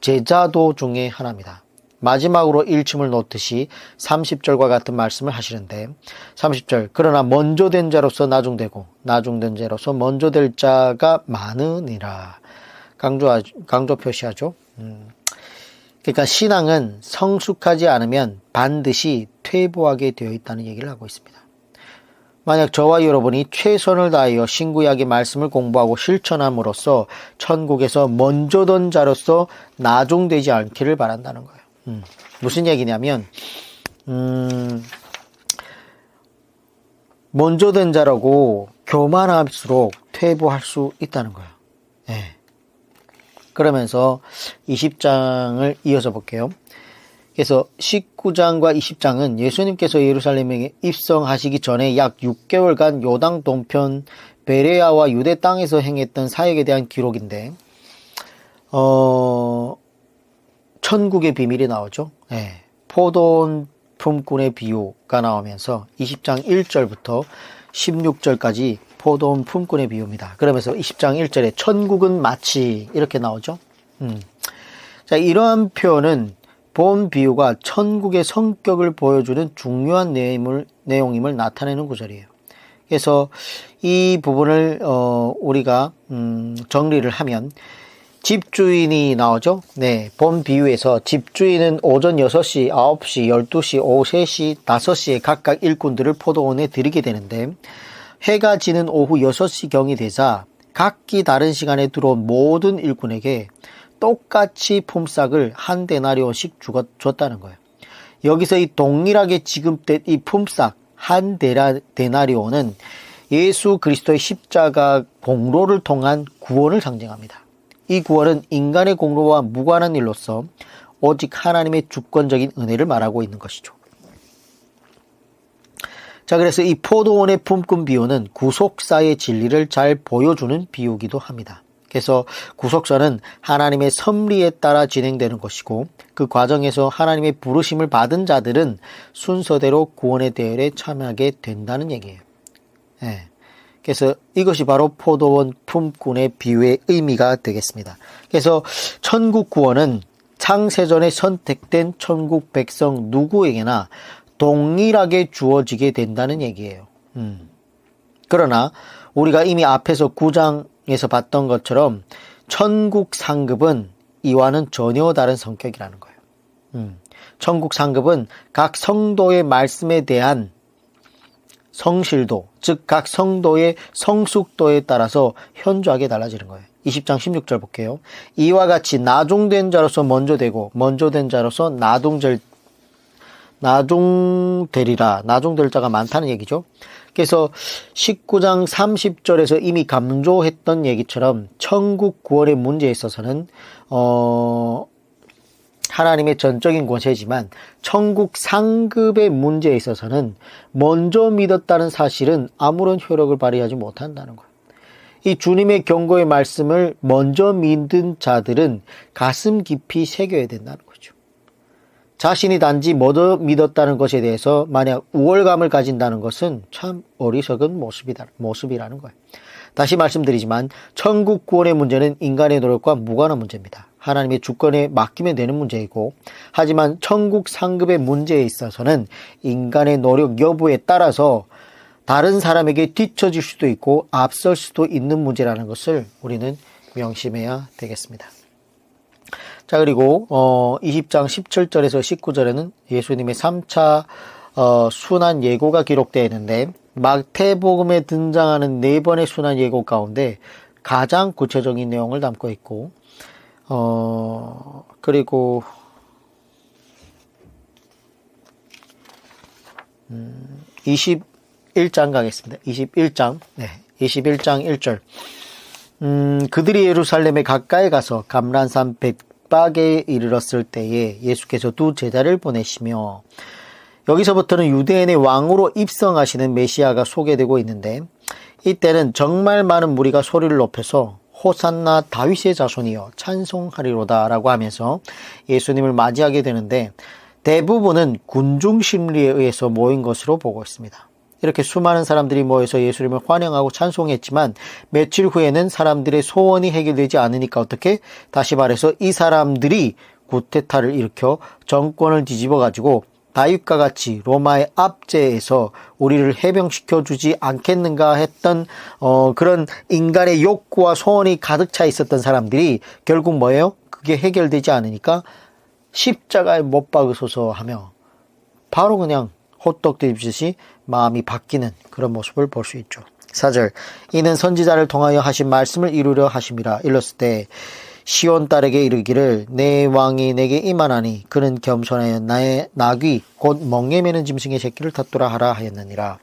A: 제자도 중에 하나입니다. 마지막으로 일침을 놓듯이 30절과 같은 말씀을 하시는데 30절 그러나 먼저 된 자로서 나중되고 나중된 자로서 먼저 될 자가 많으니라. 강조 표시하죠. 그러니까 신앙은 성숙하지 않으면 반드시 퇴보하게 되어 있다는 얘기를 하고 있습니다. 만약 저와 여러분이 최선을 다하여 신구약의 말씀을 공부하고 실천함으로써 천국에서 먼저 된 자로서 나중되지 않기를 바란다는 거예요. 무슨 얘기냐면 먼저 된 자라고 교만할수록 퇴보할 수 있다는 거예요. 네. 그러면서 20장을 이어서 볼게요. 그래서 19장과 20장은 예수님께서 예루살렘에 입성하시기 전에 약 6개월간 요당 동편 베레아와 유대 땅에서 행했던 사역에 대한 기록인데 천국의 비밀이 나오죠. 네. 포도원 품꾼의 비유가 나오면서 20장 1절부터 16절까지 포도원 품꾼의 비유입니다. 그러면서 20장 1절에 천국은 마치 이렇게 나오죠. 자, 이러한 표현은 본 비유가 천국의 성격을 보여주는 중요한 내용임을 나타내는 구절이에요. 그래서 이 부분을 우리가 정리를 하면 집주인이 나오죠. 네, 본 비유에서 집주인은 오전 6시, 9시, 12시, 오후 3시, 5시에 각각 일꾼들을 포도원에 들이게 되는데 해가 지는 오후 6시경이 되자 각기 다른 시간에 들어온 모든 일꾼에게 똑같이 품삯을 한 데나리온씩 줬다는 거예요. 여기서 이 동일하게 지급된 이 품삯 한 데나리온은 예수 그리스도의 십자가 공로를 통한 구원을 상징합니다. 이 구원은 인간의 공로와 무관한 일로서 오직 하나님의 주권적인 은혜를 말하고 있는 것이죠. 자, 그래서 이 포도원의 품꾼 비유는 구속사의 진리를 잘 보여주는 비유기도 합니다. 그래서 구속사는 하나님의 섭리에 따라 진행되는 것이고 그 과정에서 하나님의 부르심을 받은 자들은 순서대로 구원의 대열에 참여하게 된다는 얘기예요. 네. 그래서 이것이 바로 포도원 품꾼의 비유의 의미가 되겠습니다. 그래서 천국 구원은 창세전에 선택된 천국 백성 누구에게나 동일하게 주어지게 된다는 얘기예요. 그러나 우리가 이미 앞에서 9장에서 봤던 것처럼 천국 상급은 이와는 전혀 다른 성격이라는 거예요. 천국 상급은 각 성도의 말씀에 대한 성실도, 즉 각 성도의 성숙도에 따라서 현저하게 달라지는 거예요. 20장 16절 볼게요. 이와 같이 나중된 자로서 먼저 되고 먼저 된 자로서 나중되리라. 나중될 자가 많다는 얘기죠. 그래서 19장 30절에서 이미 강조했던 얘기처럼 천국 구원의 문제에 있어서는 하나님의 전적인 권세지만 천국 상급의 문제에 있어서는 먼저 믿었다는 사실은 아무런 효력을 발휘하지 못한다는 거예요. 이 주님의 경고의 말씀을 먼저 믿은 자들은 가슴 깊이 새겨야 된다는 거죠. 자신이 단지 먼저 믿었다는 것에 대해서 만약 우월감을 가진다는 것은 참 어리석은 모습이라는 거예요. 다시 말씀드리지만 천국 구원의 문제는 인간의 노력과 무관한 문제입니다. 하나님의 주권에 맡기면 되는 문제이고, 하지만 천국 상급의 문제에 있어서는 인간의 노력 여부에 따라서 다른 사람에게 뒤처질 수도 있고 앞설 수도 있는 문제라는 것을 우리는 명심해야 되겠습니다. 자, 그리고 20장 17절에서 19절에는 예수님의 3차 순환 예고가 기록되어 있는데, 마태복음에 등장하는 4번의 순환 예고 가운데 가장 구체적인 내용을 담고 있고, 그리고 21장 가겠습니다. 21장 1절. 그들이 예루살렘에 가까이 가서 감람산 벳박에 이르렀을 때에 예수께서 두 제자를 보내시며, 여기서부터는 유대인의 왕으로 입성하시는 메시아가 소개되고 있는데, 이때는 정말 많은 무리가 소리를 높여서 호산나 다윗의 자손이여 찬송하리로다 라고 하면서 예수님을 맞이하게 되는데, 대부분은 군중 심리에 의해서 모인 것으로 보고 있습니다. 이렇게 수많은 사람들이 모여서 예수님을 환영하고 찬송했지만 며칠 후에는 사람들의 소원이 해결되지 않으니까 어떻게? 다시 말해서 이 사람들이 구테타를 일으켜 정권을 뒤집어 가지고 다윗과 같이 로마의 압제에서 우리를 해병시켜 주지 않겠는가 했던 그런 인간의 욕구와 소원이 가득 차 있었던 사람들이 결국 뭐예요? 그게 해결되지 않으니까 십자가에 못 박으소서 하며 바로 그냥 호떡 뒤집듯이 마음이 바뀌는 그런 모습을 볼 수 있죠. 4절, 이는 선지자를 통하여 하신 말씀을 이루려 하심이라. 일렀을 때 시온 딸에게 이르기를 내 왕이 내게 임하나니 그는 겸손하여 나의 나귀 곧 멍에 매는 짐승의 새끼를 탓도라 하라 하였느니라.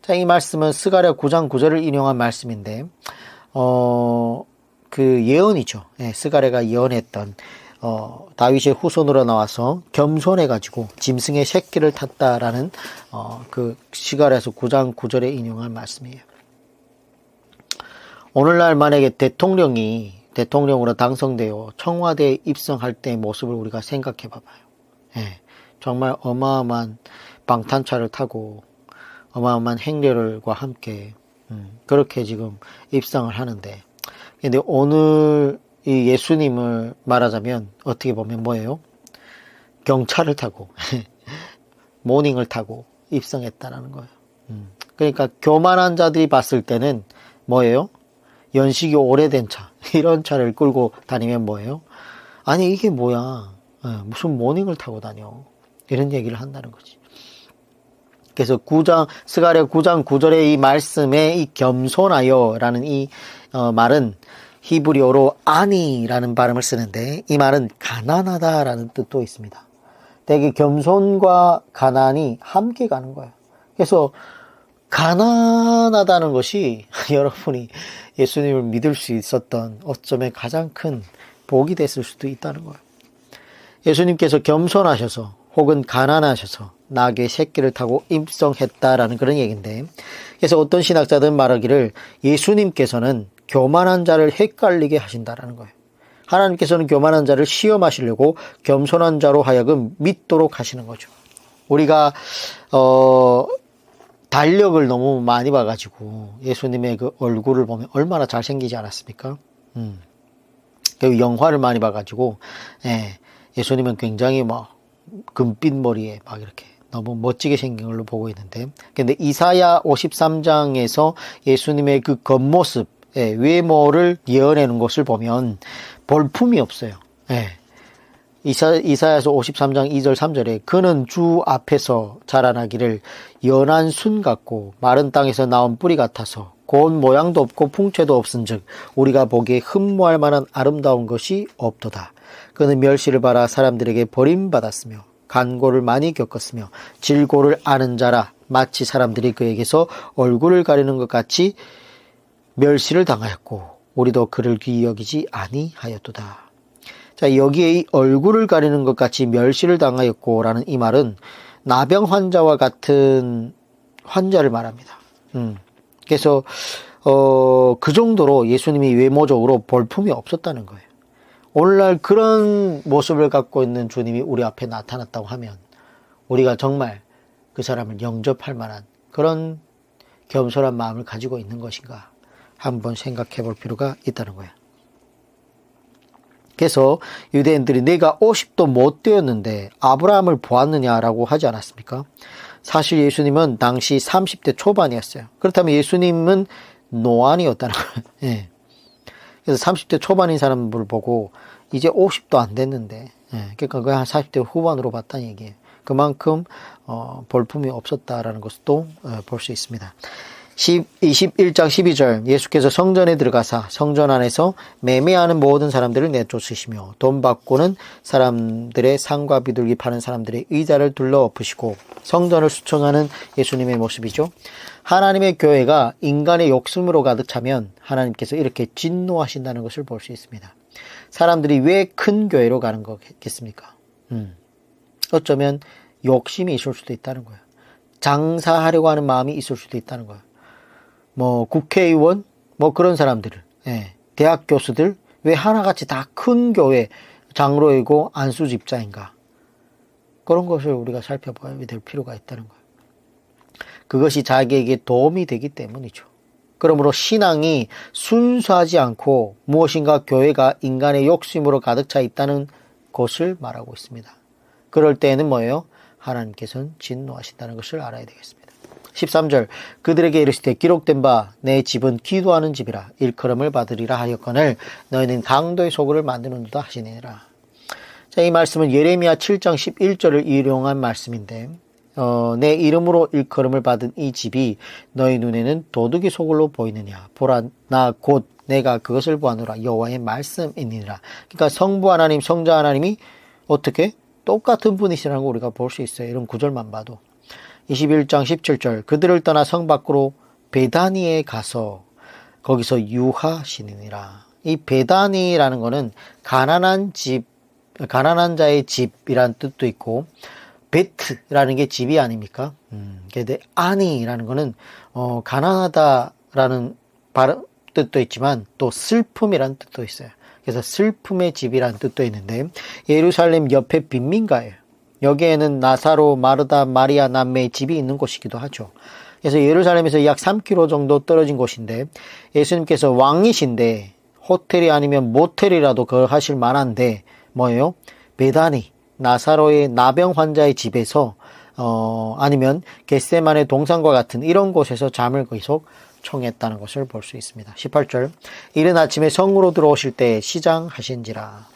A: 자, 이 말씀은 스가랴 9장 9절을 인용한 말씀인데 그 예언이죠. 스가랴가 예언했던 다윗의 후손으로 나와서 겸손해가지고 짐승의 새끼를 탔다라는 그 스가랴서 9장 9절에 인용한 말씀이에요. 오늘날 만약에 대통령으로 당선되어 청와대에 입성할 때의 모습을 우리가 생각해 봐봐요. 정말 어마어마한 방탄차를 타고 어마어마한 행렬과 함께 그렇게 지금 입성을 하는데, 근데 오늘 이 예수님을 말하자면 어떻게 보면 뭐예요? 경차를 타고 모닝을 타고 입성했다라는 거예요. 그러니까 교만한 자들이 봤을 때는 뭐예요? 연식이 오래된 차, 이런 차를 끌고 다니면 뭐예요? 아니 이게 뭐야? 무슨 모닝을 타고 다녀? 이런 얘기를 한다는 거지. 그래서 스가랴 9장 9절의 이 말씀에 이 겸손하여 라는 이 말은 히브리어로 아니라는 발음을 쓰는데, 이 말은 가난하다라는 뜻도 있습니다. 되게 겸손과 가난이 함께 가는 거예요. 그래서 가난하다는 것이 여러분이 예수님을 믿을 수 있었던 어쩌면 가장 큰 복이 됐을 수도 있다는 거예요. 예수님께서 겸손하셔서 혹은 가난하셔서 나귀의 새끼를 타고 입성했다라는 그런 얘기인데, 그래서 어떤 신학자들은 말하기를 예수님께서는 교만한 자를 헷갈리게 하신다라는 거예요. 하나님께서는 교만한 자를 시험하시려고 겸손한 자로 하여금 믿도록 하시는 거죠. 우리가 달력을 너무 많이 봐가지고 예수님의 그 얼굴을 보면 얼마나 잘생기지 않았습니까? 그리고 영화를 많이 봐가지고 예수님은 굉장히 막 금빛 머리에 막 이렇게 너무 멋지게 생긴 걸로 보고 있는데, 근데 이사야 53장에서 예수님의 그 겉모습, 외모를 예언하는 것을 보면 볼품이 없어요. 이사야서 53장 2절 3절에 그는 주 앞에서 자라나기를 연한 순 같고 마른 땅에서 나온 뿌리 같아서 고운 모양도 없고 풍채도 없은즉 우리가 보기에 흠모할 만한 아름다운 것이 없도다. 그는 멸시를 받아 사람들에게 버림받았으며 간고를 많이 겪었으며 질고를 아는 자라. 마치 사람들이 그에게서 얼굴을 가리는 것 같이 멸시를 당하였고 우리도 그를 귀히 여기지 아니하였도다. 자, 여기에 이 얼굴을 가리는 것 같이 멸시를 당하였고 라는 이 말은 나병 환자와 같은 환자를 말합니다. 그래서 그 정도로 예수님이 외모적으로 볼품이 없었다는 거예요. 오늘날 그런 모습을 갖고 있는 주님이 우리 앞에 나타났다고 하면 우리가 정말 그 사람을 영접할 만한 그런 겸손한 마음을 가지고 있는 것인가 한번 생각해 볼 필요가 있다는 거예요. 그래서 유대인들이 내가 50도 못 되었는데 아브라함을 보았느냐라고 하지 않았습니까? 사실 예수님은 당시 30대 초반이었어요. 그렇다면 예수님은 노안이었다는 거예요. 그래서 30대 초반인 사람을 보고 이제 50도 안 됐는데, 그러니까 거의 한 40대 후반으로 봤다는 얘기예요. 그만큼 볼품이 없었다라는 것도 볼 수 있습니다. 21장 12절 예수께서 성전에 들어가사 성전 안에서 매매하는 모든 사람들을 내쫓으시며 돈 받고는 사람들의 상과 비둘기 파는 사람들의 의자를 둘러 엎으시고 성전을 수청하는 예수님의 모습이죠. 하나님의 교회가 인간의 욕심으로 가득 차면 하나님께서 이렇게 진노하신다는 것을 볼 수 있습니다. 사람들이 왜 큰 교회로 가는 거겠습니까? 어쩌면 욕심이 있을 수도 있다는 거예요. 장사하려고 하는 마음이 있을 수도 있다는 거예요. 뭐 국회의원 뭐 그런 사람들, 대학 교수들 왜 하나같이 다 큰 교회 장로이고 안수집자인가? 그런 것을 우리가 살펴봐야 될 필요가 있다는 거예요. 그것이 자기에게 도움이 되기 때문이죠. 그러므로 신앙이 순수하지 않고 무엇인가 교회가 인간의 욕심으로 가득 차 있다는 것을 말하고 있습니다. 그럴 때에는 뭐예요? 하나님께서는 진노하신다는 것을 알아야 되겠습니다. 13절 그들에게 이르시되 기록된 바 내 집은 기도하는 집이라 일컬음을 받으리라 하였거늘 너희는 강도의 소굴을 만드는도다 하시니라. 자, 이 말씀은 예레미야 7장 11절을 인용한 말씀인데 내 이름으로 일컬음을 받은 이 집이 너희 눈에는 도둑의 소굴로 보이느냐 보라 나 곧 내가 그것을 보아노라 여호와의 말씀이니라. 그러니까 성부 하나님 성자 하나님이 어떻게 똑같은 분이시라는 걸 우리가 볼 수 있어요. 이런 구절만 봐도. 21장 17절 그들을 떠나 성 밖으로 베다니에 가서 거기서 유하시니라. 이 베다니라는 거는 가난한 집, 가난한 자의 집이라는 뜻도 있고 베트라는 게 집이 아닙니까? 근데 아니라는 거는 가난하다라는 뜻도 있지만 또 슬픔이라는 뜻도 있어요. 그래서 슬픔의 집이라는 뜻도 있는데 예루살렘 옆에 빈민가예요. 여기에는 나사로, 마르다, 마리아 남매의 집이 있는 곳이기도 하죠. 그래서 예루살렘에서 약 3km 정도 떨어진 곳인데 예수님께서 왕이신데 호텔이 아니면 모텔이라도 거하실 만한데 뭐예요? 베다니, 나사로의 나병 환자의 집에서 아니면 겟세마네 동산과 같은 이런 곳에서 잠을 계속 청했다는 것을 볼 수 있습니다. 18절 이른 아침에 성으로 들어오실 때 시장하신지라.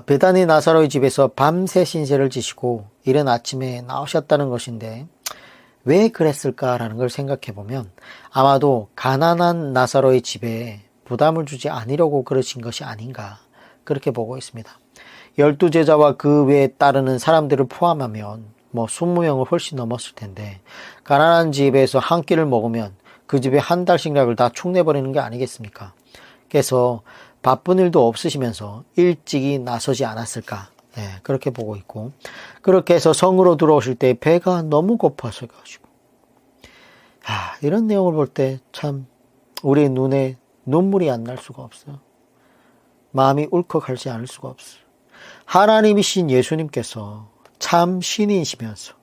A: 베다니 나사로의 집에서 밤새 신세를 지시고 이른 아침에 나오셨다는 것인데 왜 그랬을까라는 걸 생각해 보면 아마도 가난한 나사로의 집에 부담을 주지 않으려고 그러신 것이 아닌가 그렇게 보고 있습니다. 12제자와 그 외에 따르는 사람들을 포함하면 뭐 20명을 훨씬 넘었을 텐데 가난한 집에서 한 끼를 먹으면 그 집에 한 달 식량을 다 축내버리는 게 아니겠습니까? 그래서 바쁜 일도 없으시면서 일찍이 나서지 않았을까 그렇게 보고 있고 그렇게 해서 성으로 들어오실 때 배가 너무 고파서 가지고 이런 내용을 볼 때 참 우리 눈에 눈물이 안 날 수가 없어요. 마음이 울컥하지 않을 수가 없어요. 하나님이신 예수님께서 참 신이시면서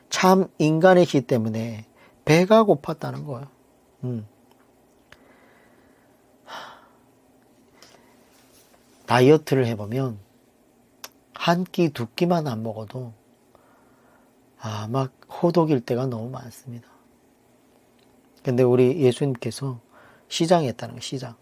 A: 참 인간이시기 때문에 배가 고팠다는 거예요. 다이어트를 해보면 한 끼, 두 끼만 안 먹어도 막 호독일 때가 너무 많습니다. 근데 우리 예수님께서 시장했다는 거예요. 시장.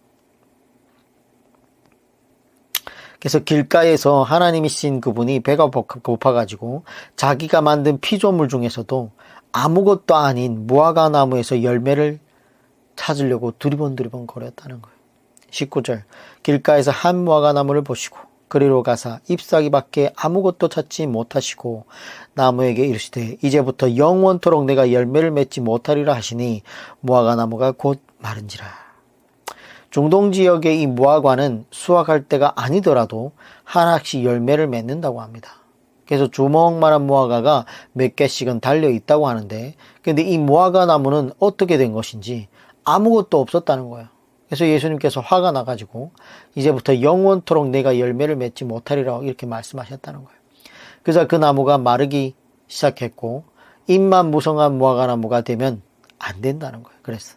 A: 그래서 길가에서 하나님이신 그분이 배가 고파가지고 자기가 만든 피조물 중에서도 아무것도 아닌 무화과 나무에서 열매를 찾으려고 두리번 거렸다는 거예요. 19절 길가에서 한 무화과 나무를 보시고 그리로 가사 잎사귀밖에 아무것도 찾지 못하시고 나무에게 이르시되 이제부터 영원토록 내가 열매를 맺지 못하리라 하시니 무화과 나무가 곧 마른지라. 중동 지역의 이 무화과는 수확할 때가 아니더라도 하나씩 열매를 맺는다고 합니다. 그래서 주먹만한 무화과가 몇 개씩은 달려 있다고 하는데 근데 이 무화과 나무는 어떻게 된 것인지 아무것도 없었다는 거예요. 그래서 예수님께서 화가 나가지고 이제부터 영원토록 내가 열매를 맺지 못하리라고 이렇게 말씀하셨다는 거예요. 그래서 그 나무가 마르기 시작했고 잎만 무성한 무화과 나무가 되면 안 된다는 거예요. 그래서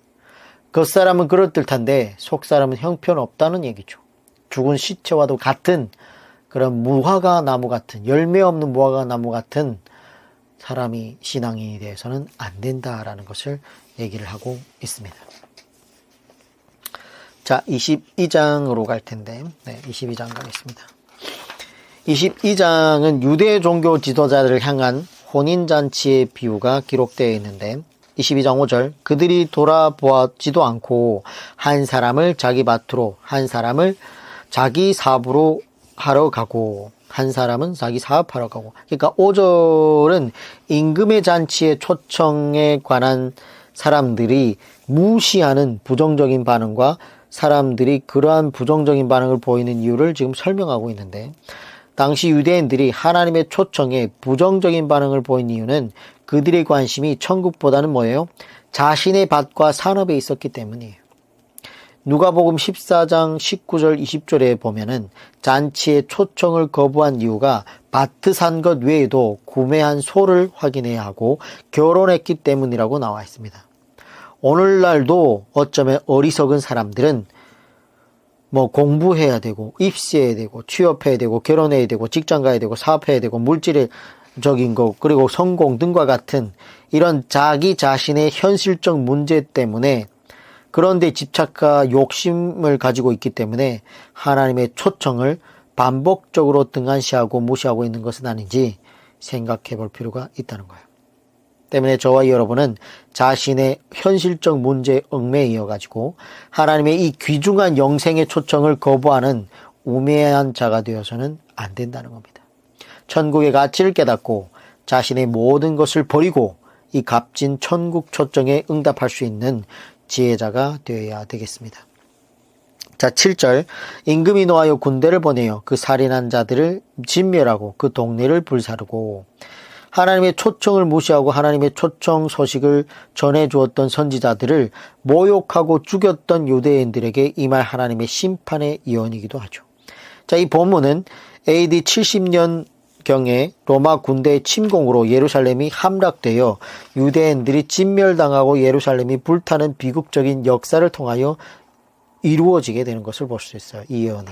A: 겉사람은 그럴듯한데 속사람은 형편없다는 얘기죠. 죽은 시체와도 같은 그런 무화과 나무 같은 열매 없는 무화과 나무 같은 사람이 신앙인이 대해서는 안 된다라는 것을 얘기를 하고 있습니다. 자, 22장으로 갈 텐데, 네, 22장 가겠습니다. 22장은 유대 종교 지도자들을 향한 혼인잔치의 비유가 기록되어 있는데, 22장 5절, 그들이 돌아보았지도 않고 한 사람을 자기 밭으로, 한 사람을 자기 사업으로 하러 가고, 한 사람은 자기 사업하러 가고. 그러니까 5절은 임금의 잔치의 초청에 관한 사람들이 무시하는 부정적인 반응과 사람들이 그러한 부정적인 반응을 보이는 이유를 지금 설명하고 있는데, 당시 유대인들이 하나님의 초청에 부정적인 반응을 보인 이유는 그들의 관심이 천국보다는 뭐예요? 자신의 밭과 산업에 있었기 때문이에요. 누가복음 14장 19절 20절에 보면은 잔치의 초청을 거부한 이유가 밭을 산 것 외에도 구매한 소를 확인해야 하고 결혼했기 때문이라고 나와 있습니다. 오늘날도 어쩌면 어리석은 사람들은 뭐 공부해야 되고 입시해야 되고 취업해야 되고 결혼해야 되고 직장 가야 되고 사업해야 되고 물질적인 거 그리고 성공 등과 같은 이런 자기 자신의 현실적 문제 때문에 그런데 집착과 욕심을 가지고 있기 때문에 하나님의 초청을 반복적으로 등한시하고 무시하고 있는 것은 아닌지 생각해 볼 필요가 있다는 거예요. 때문에 저와 여러분은 자신의 현실적 문제에 얽매여 가지고 하나님의 이 귀중한 영생의 초청을 거부하는 우매한 자가 되어서는 안 된다는 겁니다. 천국의 가치를 깨닫고 자신의 모든 것을 버리고 이 값진 천국 초청에 응답할 수 있는 지혜자가 되어야 되겠습니다. 자, 7절, 임금이 노하여 군대를 보내어 그 살인한 자들을 진멸하고 그 동네를 불사르고. 하나님의 초청을 무시하고 하나님의 초청 소식을 전해주었던 선지자들을 모욕하고 죽였던 유대인들에게 임할 하나님의 심판의 예언이기도 하죠. 자, 이 본문은 AD 70년경에 로마 군대의 침공으로 예루살렘이 함락되어 유대인들이 진멸당하고 예루살렘이 불타는 비극적인 역사를 통하여 이루어지게 되는 것을 볼 수 있어요. 이 예언이.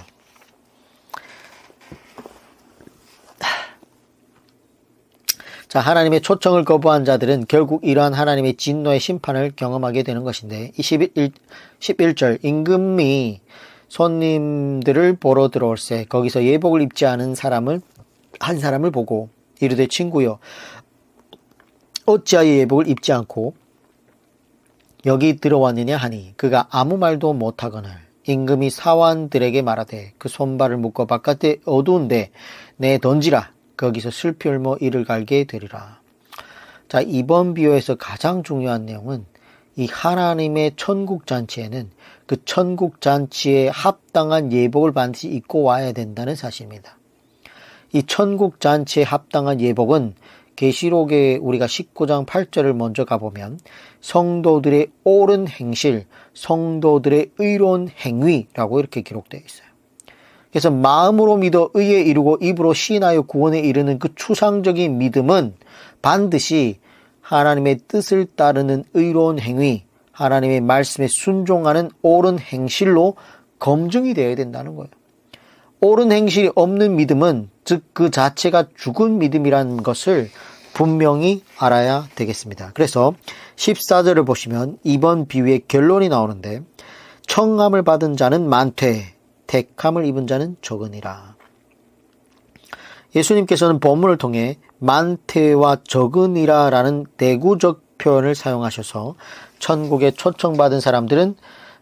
A: 자, 하나님의 초청을 거부한 자들은 결국 이러한 하나님의 진노의 심판을 경험하게 되는 것인데 11절 임금이 손님들을 보러 들어올세 거기서 예복을 입지 않은 한 사람을 보고 이르되 친구여 어찌하여 예복을 입지 않고 여기 들어왔느냐 하니 그가 아무 말도 못하거늘 임금이 사환들에게 말하되 그 손발을 묶어 바깥에 어두운데 내 던지라 거기서 슬피 울며 이를 갈게 되리라. 자, 이번 비유에서 가장 중요한 내용은 이 하나님의 천국잔치에는 그 천국잔치에 합당한 예복을 반드시 입고 와야 된다는 사실입니다. 이 천국잔치에 합당한 예복은 계시록에 우리가 19장 8절을 먼저 가보면 성도들의 옳은 행실, 성도들의 의로운 행위라고 이렇게 기록되어 있어요. 그래서 마음으로 믿어 의에 이르고 입으로 시인하여 구원에 이르는 그 추상적인 믿음은 반드시 하나님의 뜻을 따르는 의로운 행위, 하나님의 말씀에 순종하는 옳은 행실로 검증이 되어야 된다는 거예요. 옳은 행실이 없는 믿음은 즉 그 자체가 죽은 믿음이라는 것을 분명히 알아야 되겠습니다. 그래서 14절을 보시면 이번 비유의 결론이 나오는데 청함을 받은 자는 많되 택함을 입은 자는 적으니라. 예수님께서는 본문을 통해 많대와 적으니라 라는 대구적 표현을 사용하셔서 천국에 초청받은 사람들은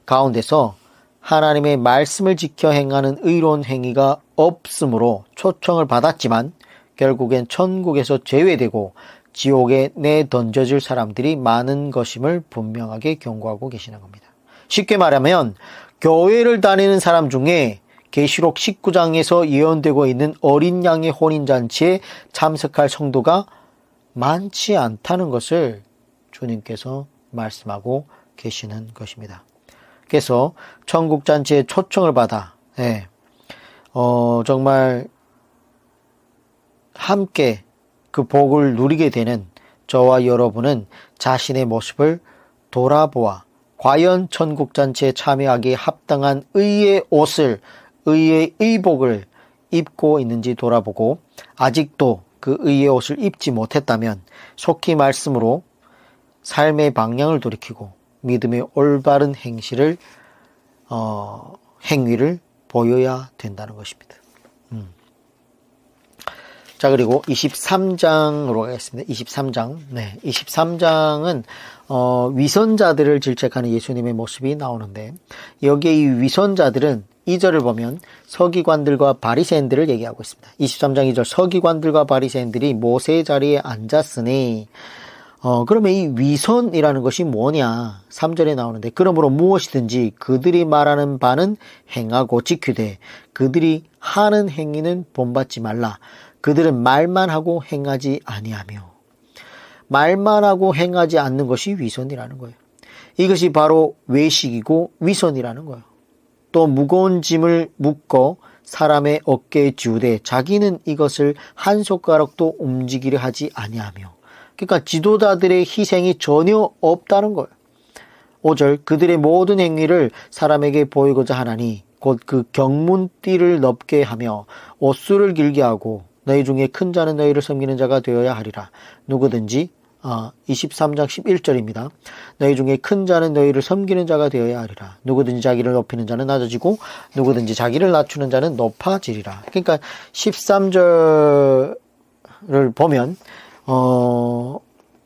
A: 가운데서 하나님의 말씀을 지켜 행하는 의로운 행위가 없으므로 초청을 받았지만 결국엔 천국에서 제외되고 지옥에 내던져질 사람들이 많은 것임을 분명하게 경고하고 계시는 겁니다. 쉽게 말하면 교회를 다니는 사람 중에 계시록 19장에서 예언되고 있는 어린 양의 혼인잔치에 참석할 성도가 많지 않다는 것을 주님께서 말씀하고 계시는 것입니다. 그래서 천국잔치에 초청을 받아 정말 함께 그 복을 누리게 되는 저와 여러분은 자신의 모습을 돌아보아 과연 천국잔치에 참여하기에 합당한 의의 옷을, 의의 의복을 입고 있는지 돌아보고 아직도 그 의의 옷을 입지 못했다면 속히 말씀으로 삶의 방향을 돌이키고 믿음의 올바른 행실을 행위를 보여야 된다는 것입니다. 자, 그리고 23장으로 가겠습니다. 23장. 네, 23장은 위선자들을 질책하는 예수님의 모습이 나오는데, 여기에 이 위선자들은 2절을 보면 서기관들과 바리새인들을 얘기하고 있습니다. 23장 2절, 서기관들과 바리새인들이 모세의 자리에 앉았으니, 그러면 이 위선이라는 것이 뭐냐? 3절에 나오는데, 그러므로 무엇이든지 그들이 말하는 바는 행하고 지키되 그들이 하는 행위는 본받지 말라. 그들은 말만 하고 행하지 아니하며. 말만 하고 행하지 않는 것이 위선이라는 거예요. 이것이 바로 외식이고 위선이라는 거예요. 또 무거운 짐을 묶어 사람의 어깨에 지우되 자기는 이것을 한 손가락도 움직이려 하지 아니하며. 그러니까 지도자들의 희생이 전혀 없다는 거예요. 5절, 그들의 모든 행위를 사람에게 보이고자 하나니 곧 그 경문띠를 넓게 하며 옷수를 길게 하고 너희 중에 큰 자는 너희를 섬기는 자가 되어야 하리라. 누구든지 23장 11절입니다. 너희 중에 큰 자는 너희를 섬기는 자가 되어야 하리라. 누구든지 자기를 높이는 자는 낮아지고 누구든지 자기를 낮추는 자는 높아지리라. 그러니까 13절을 보면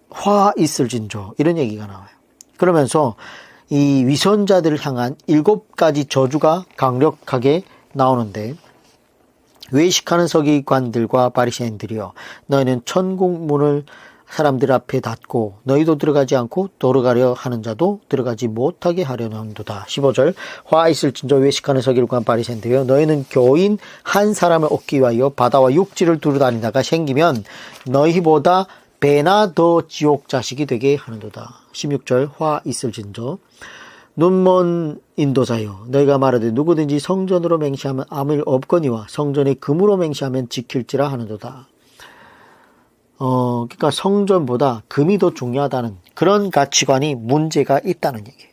A: 화 있을진저 이런 얘기가 나와요. 그러면서 이 위선자들을 향한 7가지 저주가 강력하게 나오는데, 외식하는 서기관들과 바리새인들이여, 너희는 천국 문을 사람들 앞에 닫고 너희도 들어가지 않고 들어가려 하는 자도 들어가지 못하게 하려는도다. 15절, 화 있을진저 외식하는 서기관 바리새인들이여, 너희는 교인 한 사람을 얻기 위하여 바다와 육지를 두루다니다가 생기면 너희보다 배나 더 지옥 자식이 되게 하는도다. 16절, 화 있을진저 눈먼 인도자여, 너희가 말하되 누구든지 성전으로 맹세하면 아무 일 없거니와 성전에 금으로 맹세하면 지킬지라 하는도다. 그러니까 성전보다 금이 더 중요하다는 그런 가치관이 문제가 있다는 얘기예요.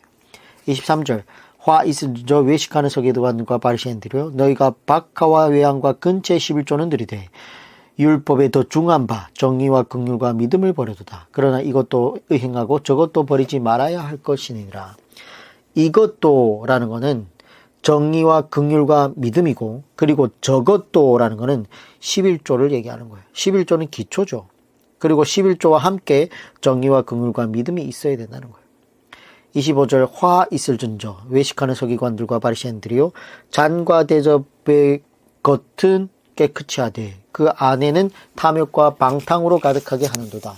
A: 23절, 화 있을진저 외식하는 서기관과 바리새인들이여, 너희가 박하와 외양과 근처의 11조는 들이되 율법에 더 중한 바 정의와 긍휼과 믿음을 버려두다. 그러나 이것도 의행하고 저것도 버리지 말아야 할 것이니라. 이것도라는 것은 정의와 긍휼과 믿음이고, 그리고 저것도라는 것은 11조를 얘기하는 거예요. 11조는 기초죠. 그리고 11조와 함께 정의와 긍휼과 믿음이 있어야 된다는 거예요. 25절, 화 있을진저 외식하는 서기관들과 바리새인들이요, 잔과 대접의 겉은 깨끗이 하되 그 안에는 탐욕과 방탕으로 가득하게 하는도다.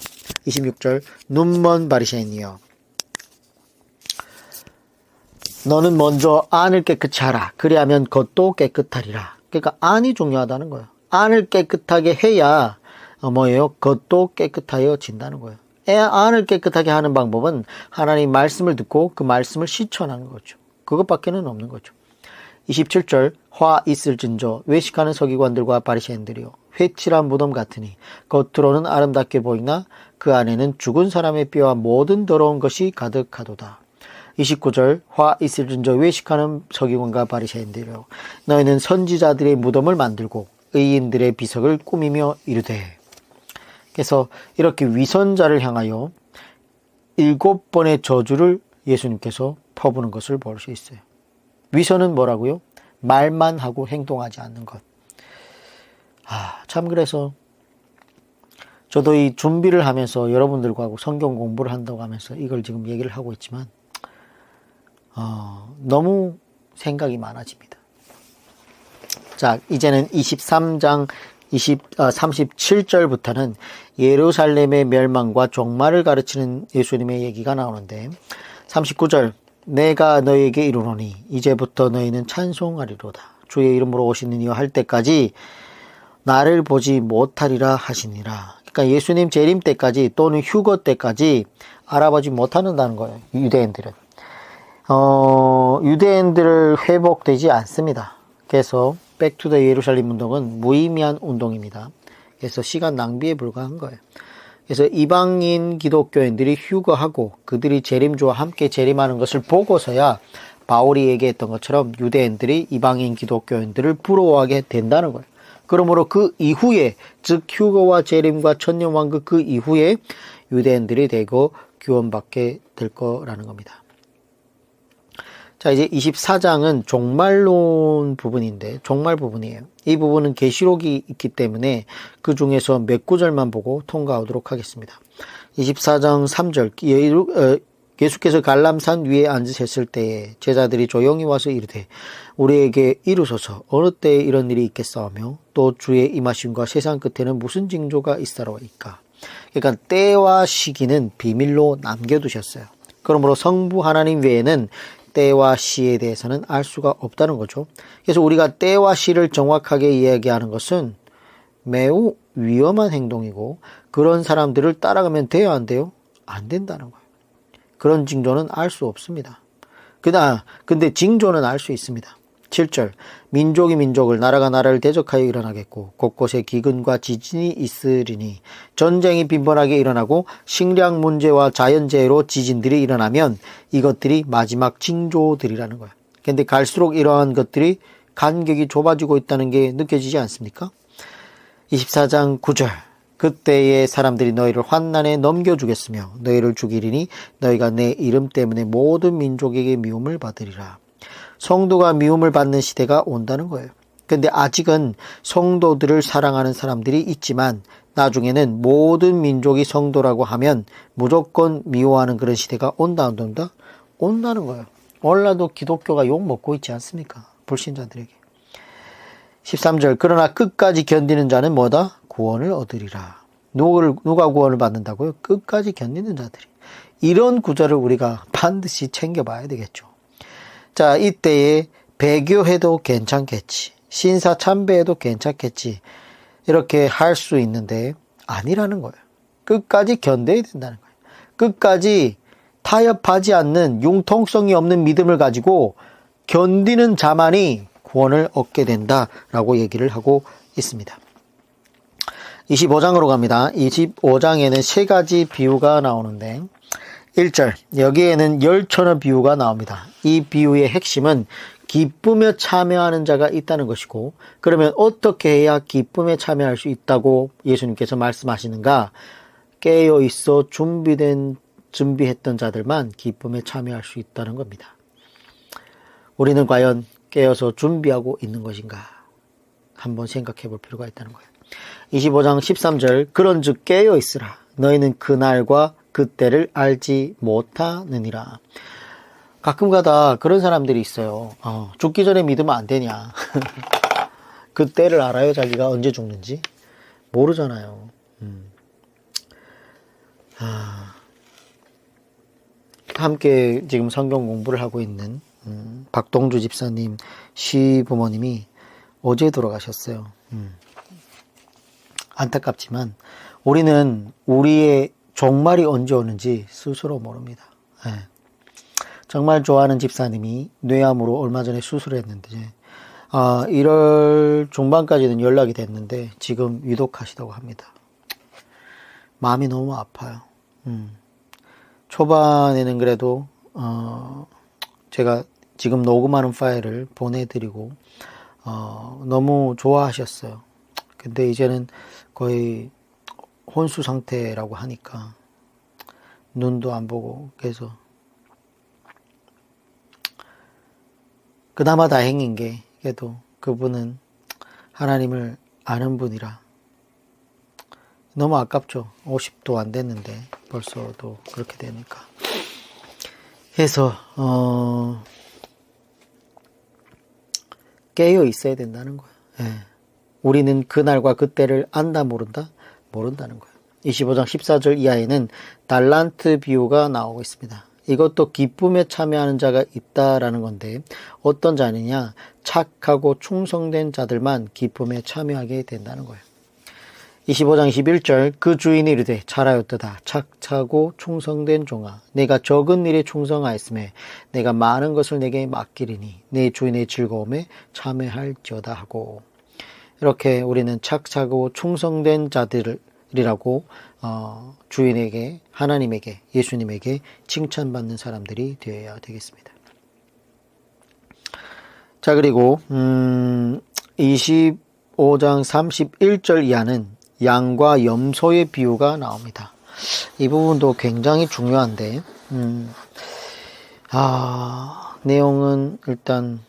A: 26절, 눈먼 바리새인이여, 너는 먼저 안을 깨끗이 하라. 그리하면 겉도 깨끗하리라. 그러니까 안이 중요하다는 거예요. 안을 깨끗하게 해야 뭐예요? 겉도 깨끗하여진다는 거예요. 안을 깨끗하게 하는 방법은 하나님 말씀을 듣고 그 말씀을 실천하는 거죠. 그것밖에는 없는 거죠. 27절, 화 있을진저 외식하는 서기관들과 바리새인들이요, 회칠한 무덤 같으니 겉으로는 아름답게 보이나 그 안에는 죽은 사람의 뼈와 모든 더러운 것이 가득하도다. 29절, 화 있을진저 외식하는 서기관과 바리새인들이요, 너희는 선지자들의 무덤을 만들고 의인들의 비석을 꾸미며 이르되. 그래서 이렇게 위선자를 향하여 7번의 저주를 예수님께서 퍼부는 것을 볼 수 있어요. 위선은 뭐라고요? 말만 하고 행동하지 않는 것. 참, 그래서 저도 이 준비를 하면서 여러분들과 하고 성경 공부를 한다고 하면서 이걸 지금 얘기를 하고 있지만 너무 생각이 많아집니다. 자, 이제는 23장 37절부터는 예루살렘의 멸망과 종말을 가르치는 예수님의 얘기가 나오는데, 39절, 내가 너희에게 이르노니 이제부터 너희는 찬송하리로다. 주의 이름으로 오시는 이와 할 때까지 나를 보지 못하리라 하시니라. 그러니까 예수님 재림 때까지 또는 휴거 때까지 알아보지 못한다는 거예요. 유대인들은. 유대인들을 회복되지 않습니다. 그래서 백투더 예루살렘 운동은 무의미한 운동입니다. 그래서 시간 낭비에 불과한 거예요. 그래서 이방인 기독교인들이 휴거하고 그들이 재림주와 함께 재림하는 것을 보고서야 바울이 얘기했던 것처럼 유대인들이 이방인 기독교인들을 부러워하게 된다는 거예요. 그러므로 그 이후에, 즉 휴거와 재림과 천년왕국 그 이후에 유대인들이 되고 구원받게 될 거라는 겁니다. 자, 이제 24장은 종말론 부분인데, 종말 부분이에요. 이 부분은 계시록이 있기 때문에 그 중에서 몇 구절만 보고 통과하도록 하겠습니다. 24장 3절, 예수께서 갈람산 위에 앉으셨을 때에 제자들이 조용히 와서 이르되 우리에게 이루소서 어느 때에 이런 일이 있겠사오며 또 주의 임하심과 세상 끝에는 무슨 징조가 있사로이까. 그러니까 때와 시기는 비밀로 남겨두셨어요. 그러므로 성부 하나님 외에는 때와 시에 대해서는 알 수가 없다는 거죠. 그래서 우리가 때와 시를 정확하게 이야기하는 것은 매우 위험한 행동이고 그런 사람들을 따라가면 돼요, 안 돼요? 안 된다는 거예요. 그런 징조는 알 수 없습니다. 근데 징조는 알 수 있습니다. 7절 민족이 민족을 나라가 나라를 대적하여 일어나겠고 곳곳에 기근과 지진이 있으리니 전쟁이 빈번하게 일어나고 식량 문제와 자연재해로 지진들이 일어나면 이것들이 마지막 징조들이라는 거예요. 근데 갈수록 이러한 것들이 간격이 좁아지고 있다는 게 느껴지지 않습니까? 24장 9절 그때의 사람들이 너희를 환난에 넘겨주겠으며 너희를 죽이리니 너희가 내 이름 때문에 모든 민족에게 미움을 받으리라. 성도가 미움을 받는 시대가 온다는 거예요. 근데 아직은 성도들을 사랑하는 사람들이 있지만 나중에는 모든 민족이 성도라고 하면 무조건 미워하는 그런 시대가 온다, 안 온다? 온다는 거예요. 오늘날도 기독교가 욕 먹고 있지 않습니까? 불신자들에게. 13절 그러나 끝까지 견디는 자는 뭐다? 구원을 얻으리라. 누가 구원을 받는다고요? 끝까지 견디는 자들이. 이런 구절을 우리가 반드시 챙겨봐야 되겠죠. 자, 이때에 배교해도 괜찮겠지. 신사 참배해도 괜찮겠지. 이렇게 할 수 있는데 아니라는 거예요. 끝까지 견뎌야 된다는 거예요. 끝까지 타협하지 않는 융통성이 없는 믿음을 가지고 견디는 자만이 구원을 얻게 된다라고 얘기를 하고 있습니다. 25장으로 갑니다. 25장에는 세 가지 비유가 나오는데 1절 여기에는 열천의 비유가 나옵니다. 이 비유의 핵심은 기쁨에 참여하는 자가 있다는 것이고 그러면 어떻게 해야 기쁨에 참여할 수 있다고 예수님께서 말씀하시는가? 깨어있어 준비했던 자들만 기쁨에 참여할 수 있다는 겁니다. 우리는 과연 깨어서 준비하고 있는 것인가? 한번 생각해 볼 필요가 있다는 거예요. 25장 13절 그런즉 깨어있으라 너희는 그날과 그때를 알지 못하느니라. 가끔가다 그런 사람들이 있어요. 죽기 전에 믿으면 안 되냐. 그때를 알아요. 자기가 언제 죽는지 모르잖아요. 함께 지금 성경 공부를 하고 있는 박동주 집사님 시부모님이 어제 돌아가셨어요. 안타깝지만 우리는 우리의 종말이 언제 오는지 스스로 모릅니다. 네. 정말 좋아하는 집사님이 뇌암으로 얼마 전에 수술했는데 1월 중반까지는 연락이 됐는데 지금 위독하시다고 합니다. 마음이 너무 아파요. 초반에는 그래도 제가 지금 녹음하는 파일을 보내드리고 너무 좋아하셨어요. 근데 이제는 거의 혼수 상태라고 하니까 눈도 안 보고 그래서 그나마 다행인 게 그래도 그분은 하나님을 아는 분이라 너무 아깝죠. 50도 안 됐는데 벌써도 그렇게 되니까. 그래서 깨어 있어야 된다는 거예요. 예. 우리는 그날과 그때를 안다 모른다? 모른다는 거예요. 25장 14절 이하에는 달란트 비유가 나오고 있습니다. 이것도 기쁨에 참여하는 자가 있다라는 건데 어떤 자느냐? 착하고 충성된 자들만 기쁨에 참여하게 된다는 거예요. 25장 21절 그 주인이 이르되 잘하였도다 착하고 충성된 종아 내가 적은 일에 충성하였음에 내가 많은 것을 내게 맡기리니 내 주인의 즐거움에 참여할지어다 하고 이렇게 우리는 착하고 충성된 자들이라고 주인에게 하나님에게 예수님에게 칭찬받는 사람들이 되어야 되겠습니다. 자 그리고 25장 31절 이하는 양과 염소의 비유가 나옵니다. 이 부분도 굉장히 중요한데 내용은 일단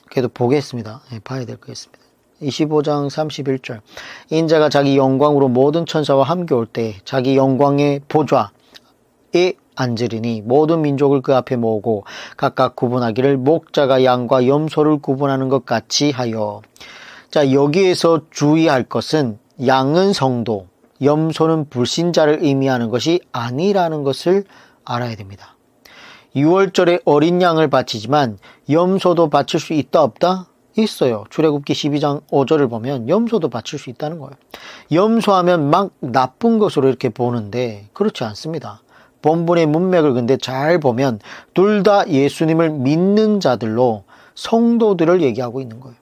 A: 그래도 보겠습니다. 네, 봐야 될 것 같습니다. 25장 31절. 인자가 자기 영광으로 모든 천사와 함께 올 때 자기 영광의 보좌에 앉으리니 모든 민족을 그 앞에 모으고 각각 구분하기를 목자가 양과 염소를 구분하는 것 같이 하여. 자, 여기에서 주의할 것은 양은 성도, 염소는 불신자를 의미하는 것이 아니라는 것을 알아야 됩니다. 6월절에 어린 양을 바치지만 염소도 바칠 수 있다 없다? 있어요. 출애굽기 12장 5절을 보면 염소도 바칠 수 있다는 거예요. 염소하면 막 나쁜 것으로 이렇게 보는데 그렇지 않습니다. 본문의 문맥을 근데 잘 보면 둘 다 예수님을 믿는 자들로 성도들을 얘기하고 있는 거예요.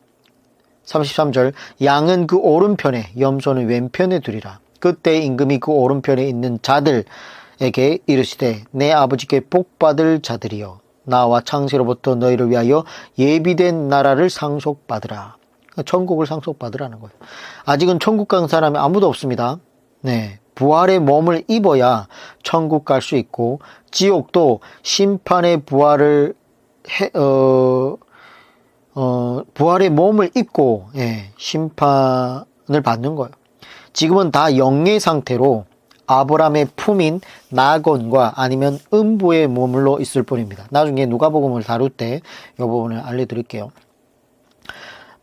A: 33절 양은 그 오른편에 염소는 왼편에 두리라. 그때 임금이 그 오른편에 있는 자들에게 이르시되 내 아버지께 복받을 자들이여 나와 창세로부터 너희를 위하여 예비된 나라를 상속받으라. 천국을 상속받으라는 거예요. 아직은 천국 간 사람이 아무도 없습니다. 네, 부활의 몸을 입어야 천국 갈 수 있고 지옥도 심판의 부활의 몸을 입고 심판을 받는 거예요. 지금은 다 영의 상태로 아브라함의 품인 나곤과 아니면 음부에 머물러 있을 뿐입니다. 나중에 누가복음을 다룰 때 이 부분을 알려드릴게요.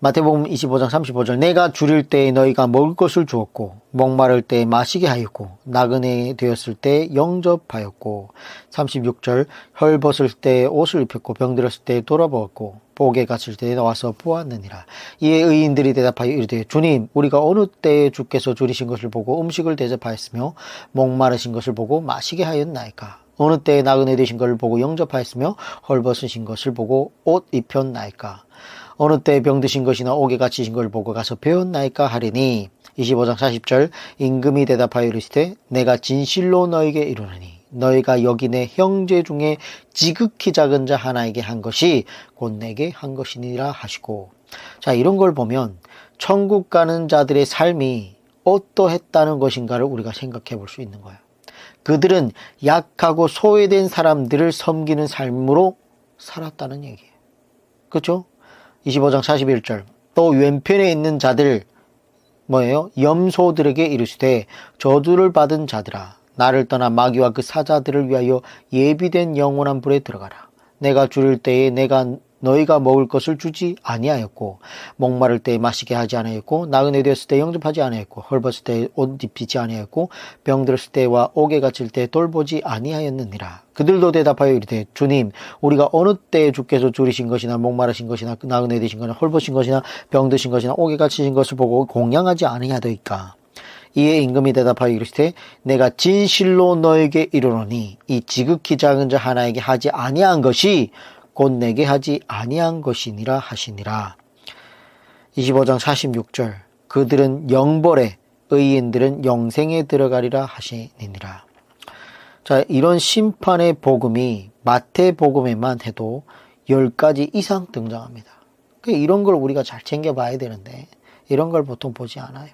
A: 마태복음 25장 35절 내가 줄일 때에 너희가 먹을 것을 주었고 목마를 때에 마시게 하였고 나그네 되었을 때 영접하였고 36절 헐벗을 때 옷을 입혔고 병들었을 때 돌아보았고 복에 갇힐 때에 나와서 보았느니라. 이에 의인들이 대답하여 이르되 주님 우리가 어느 때에 주께서 줄이신 것을 보고 음식을 대접하였으며 목마르신 것을 보고 마시게 하였나이까. 어느 때에 나그네 되신 것을 보고 영접하였으며 헐벗으신 것을 보고 옷 입혔나이까. 어느 때 병드신 것이나 옥에 갇히신 것을 보고 가서 배웠나이까 하리니 25장 40절 임금이 대답하여 이르시되 내가 진실로 너에게 이르노니 너희가 여기 내 형제 중에 지극히 작은 자 하나에게 한 것이 곧 내게 한 것이니라 하시고. 자, 이런 걸 보면 천국 가는 자들의 삶이 어떠했다는 것인가를 우리가 생각해 볼 수 있는 거예요. 그들은 약하고 소외된 사람들을 섬기는 삶으로 살았다는 얘기예요. 그렇죠? 25장 41절 또 왼편에 있는 자들 뭐예요? 염소들에게 이르시되 저주를 받은 자들아 나를 떠나 마귀와 그 사자들을 위하여 예비된 영원한 불에 들어가라. 내가 줄일 때에 내가 너희가 먹을 것을 주지 아니하였고 목마를 때에 마시게 하지 아니하였고 나그네 되었을 때 영접하지 아니하였고 헐벗을 때 옷 입히지 아니하였고 병들었을 때와 옥에 갇힐 때 돌보지 아니하였느니라. 그들도 대답하여 이르되 주님 우리가 어느 때에 주께서 줄이신 것이나 목마르신 것이나 나그네 되신 것이나 헐벗으신 것이나 병드신 것이나 옥에 갇히신 것을 보고 공양하지 아니하더이까. 이에 임금이 대답하여 이르시되 내가 진실로 너에게 이르노니 이 지극히 작은 자 하나에게 하지 아니한 것이 곧 내게 하지 아니한 것이니라 하시니라. 25장 46절 그들은 영벌에 의인들은 영생에 들어가리라 하시니라. 자, 이런 심판의 복음이 마태복음에만 해도 10가지 이상 등장합니다. 이런 걸 우리가 잘 챙겨봐야 되는데 이런 걸 보통 보지 않아요.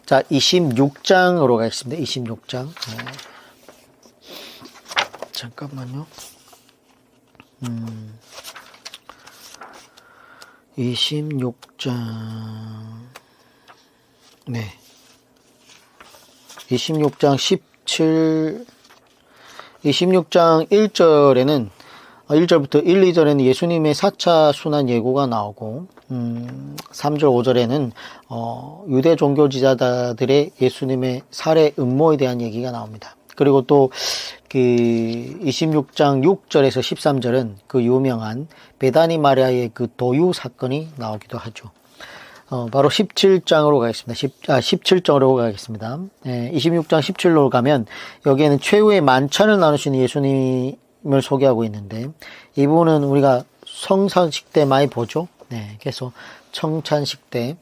A: 자, 26장으로 가겠습니다. 26장. 잠깐만요. 26장. 네. 26장 26장 1절에는 1절부터 1, 2절에는 예수님의 4차 순환 예고가 나오고 3절, 5절에는 유대 종교 지도자들의 예수님의 살해 음모에 대한 얘기가 나옵니다. 그리고 또 그 26장 6절에서 13절은 그 유명한 베다니 마리아의 그 도유 사건이 나오기도 하죠. 바로 17장으로 가겠습니다. 17장으로 가겠습니다. 26장 17절로 가면 여기에는 최후의 만찬을 나누시는 예수님을 소개하고 있는데 이 부분은 우리가 성찬식 때 많이 보죠. 네, 그래서 청찬식 때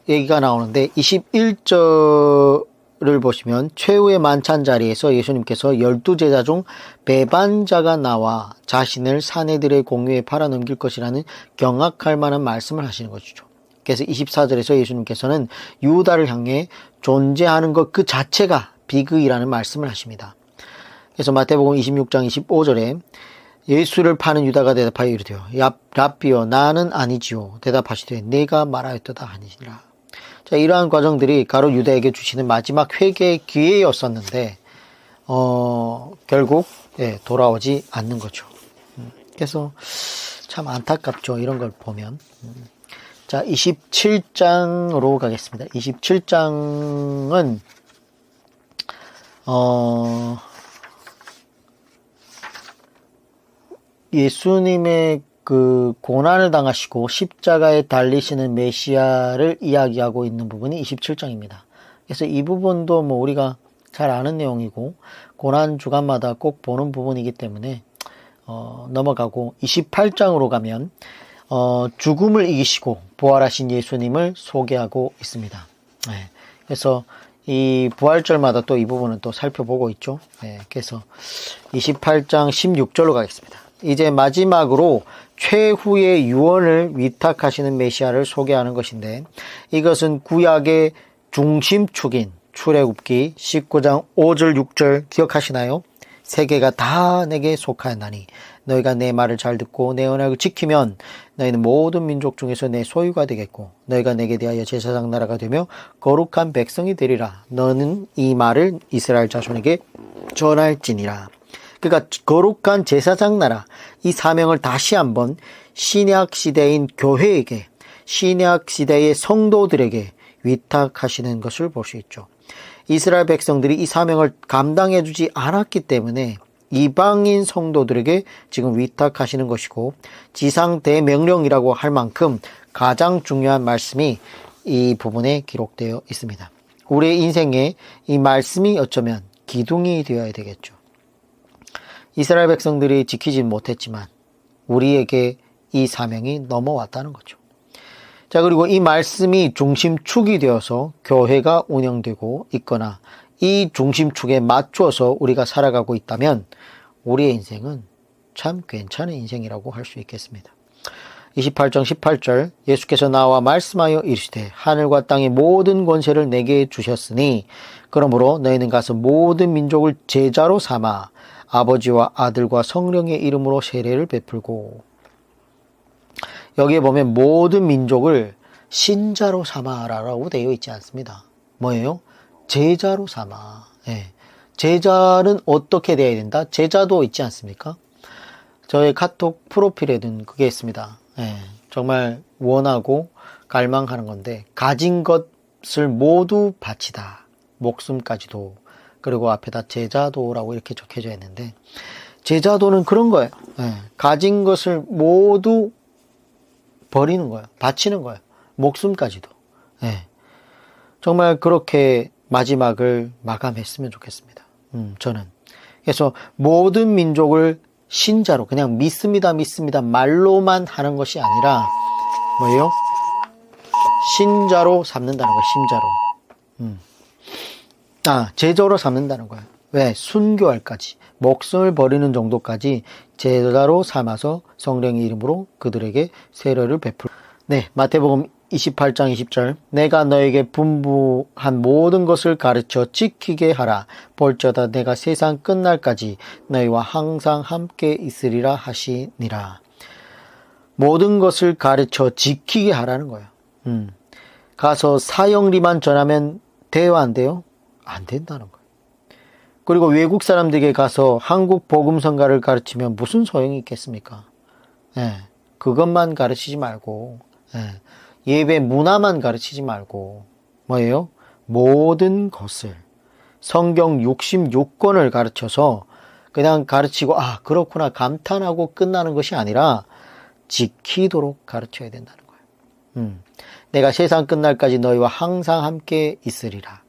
A: 얘기가 나오는데 21절을 보시면 최후의 만찬 자리에서 예수님께서 12제자 중 배반자가 나와 자신을 사내들의 공유에 팔아넘길 것이라는 경악할 만한 말씀을 하시는 것이죠. 그래서 24절에서 예수님께서는 유다를 향해 존재하는 것 그 자체가 비극이라는 말씀을 하십니다. 그래서 마태복음 26장 25절에 예수를 파는 유다가 대답하여 이르되 랍비여 나는 아니지요. 대답하시되 내가 말하였도다 하니라. 자, 이러한 과정들이 가롯 유다에게 주시는 마지막 회개의 기회였었는데 결국 돌아오지 않는 거죠. 그래서 참 안타깝죠. 이런 걸 보면. 자, 27장으로 가겠습니다. 27장은 예수님의 그 고난을 당하시고 십자가에 달리시는 메시아를 이야기하고 있는 부분이 27장입니다. 그래서 이 부분도 우리가 잘 아는 내용이고 고난 주간마다 꼭 보는 부분이기 때문에 넘어가고 28장으로 가면 죽음을 이기시고 부활하신 예수님을 소개하고 있습니다. 그래서 이 부활절마다 또 이 부분은 또 살펴보고 있죠. 그래서 28장 16절로 가겠습니다. 이제 마지막으로 최후의 유언을 위탁하시는 메시아를 소개하는 것인데, 이것은 구약의 중심축인 출애굽기 19장 5절 6절 기억하시나요? 세계가 다 내게 속하였나니 너희가 내 말을 잘 듣고 내 언약을 지키면 너희는 모든 민족 중에서 내 소유가 되겠고 너희가 내게 대하여 제사장 나라가 되며 거룩한 백성이 되리라. 너는 이 말을 이스라엘 자손에게 전할지니라. 그러니까 거룩한 제사장 나라, 이 사명을 다시 한번 신약 시대인 교회에게, 신약 시대의 성도들에게 위탁하시는 것을 볼 수 있죠. 이스라엘 백성들이 이 사명을 감당해 주지 않았기 때문에 이방인 성도들에게 지금 위탁하시는 것이고, 지상 대명령이라고 할 만큼 가장 중요한 말씀이 이 부분에 기록되어 있습니다. 우리의 인생에 이 말씀이 어쩌면 기둥이 되어야 되겠죠. 이스라엘 백성들이 지키지 못했지만 우리에게 이 사명이 넘어왔다는 거죠. 자, 그리고 이 말씀이 중심축이 되어서 교회가 운영되고 있거나 이 중심축에 맞춰서 우리가 살아가고 있다면 우리의 인생은 참 괜찮은 인생이라고 할 수 있겠습니다. 28장 18절, 예수께서 나와 말씀하여 이르시되 하늘과 땅의 모든 권세를 내게 주셨으니 그러므로 너희는 가서 모든 민족을 제자로 삼아 아버지와 아들과 성령의 이름으로 세례를 베풀고, 여기에 보면 모든 민족을 신자로 삼아라라고 되어 있지 않습니다. 뭐예요? 제자로 삼아. 제자는 어떻게 되어야 된다? 제자도 있지 않습니까? 저의 카톡 프로필에는 그게 있습니다. 정말 원하고 갈망하는 건데, 가진 것을 모두 바치다. 목숨까지도. 그리고 앞에다 제자도라고 이렇게 적혀져 있는데, 제자도는 그런 거예요. 가진 것을 모두 버리는 거예요. 바치는 거예요. 목숨까지도. 정말 그렇게 마지막을 마감했으면 좋겠습니다. 저는. 그래서 모든 민족을 신자로, 그냥 믿습니다, 믿습니다 말로만 하는 것이 아니라 뭐예요? 신자로 삼는다는 거예요. 신자로. 제자로 삼는다는 거예요. 왜? 순교할까지, 목숨을 버리는 정도까지 제자로 삼아서 성령의 이름으로 그들에게 세례를 베풀. 마태복음 28장 20절, 내가 너에게 분부한 모든 것을 가르쳐 지키게 하라. 볼지어다 내가 세상 끝날까지 너희와 항상 함께 있으리라 하시니라. 모든 것을 가르쳐 지키게 하라는 거예요. 가서 사형리만 전하면 돼요, 안 돼요? 안 된다는 거예요. 그리고 외국 사람들에게 가서 한국 복음성가를 가르치면 무슨 소용이 있겠습니까? 그것만 가르치지 말고, 예배 문화만 가르치지 말고, 뭐예요? 모든 것을, 성경 66권을 가르쳐서 그냥 가르치고, 그렇구나 감탄하고 끝나는 것이 아니라 지키도록 가르쳐야 된다는 거예요. 내가 세상 끝날까지 너희와 항상 함께 있으리라.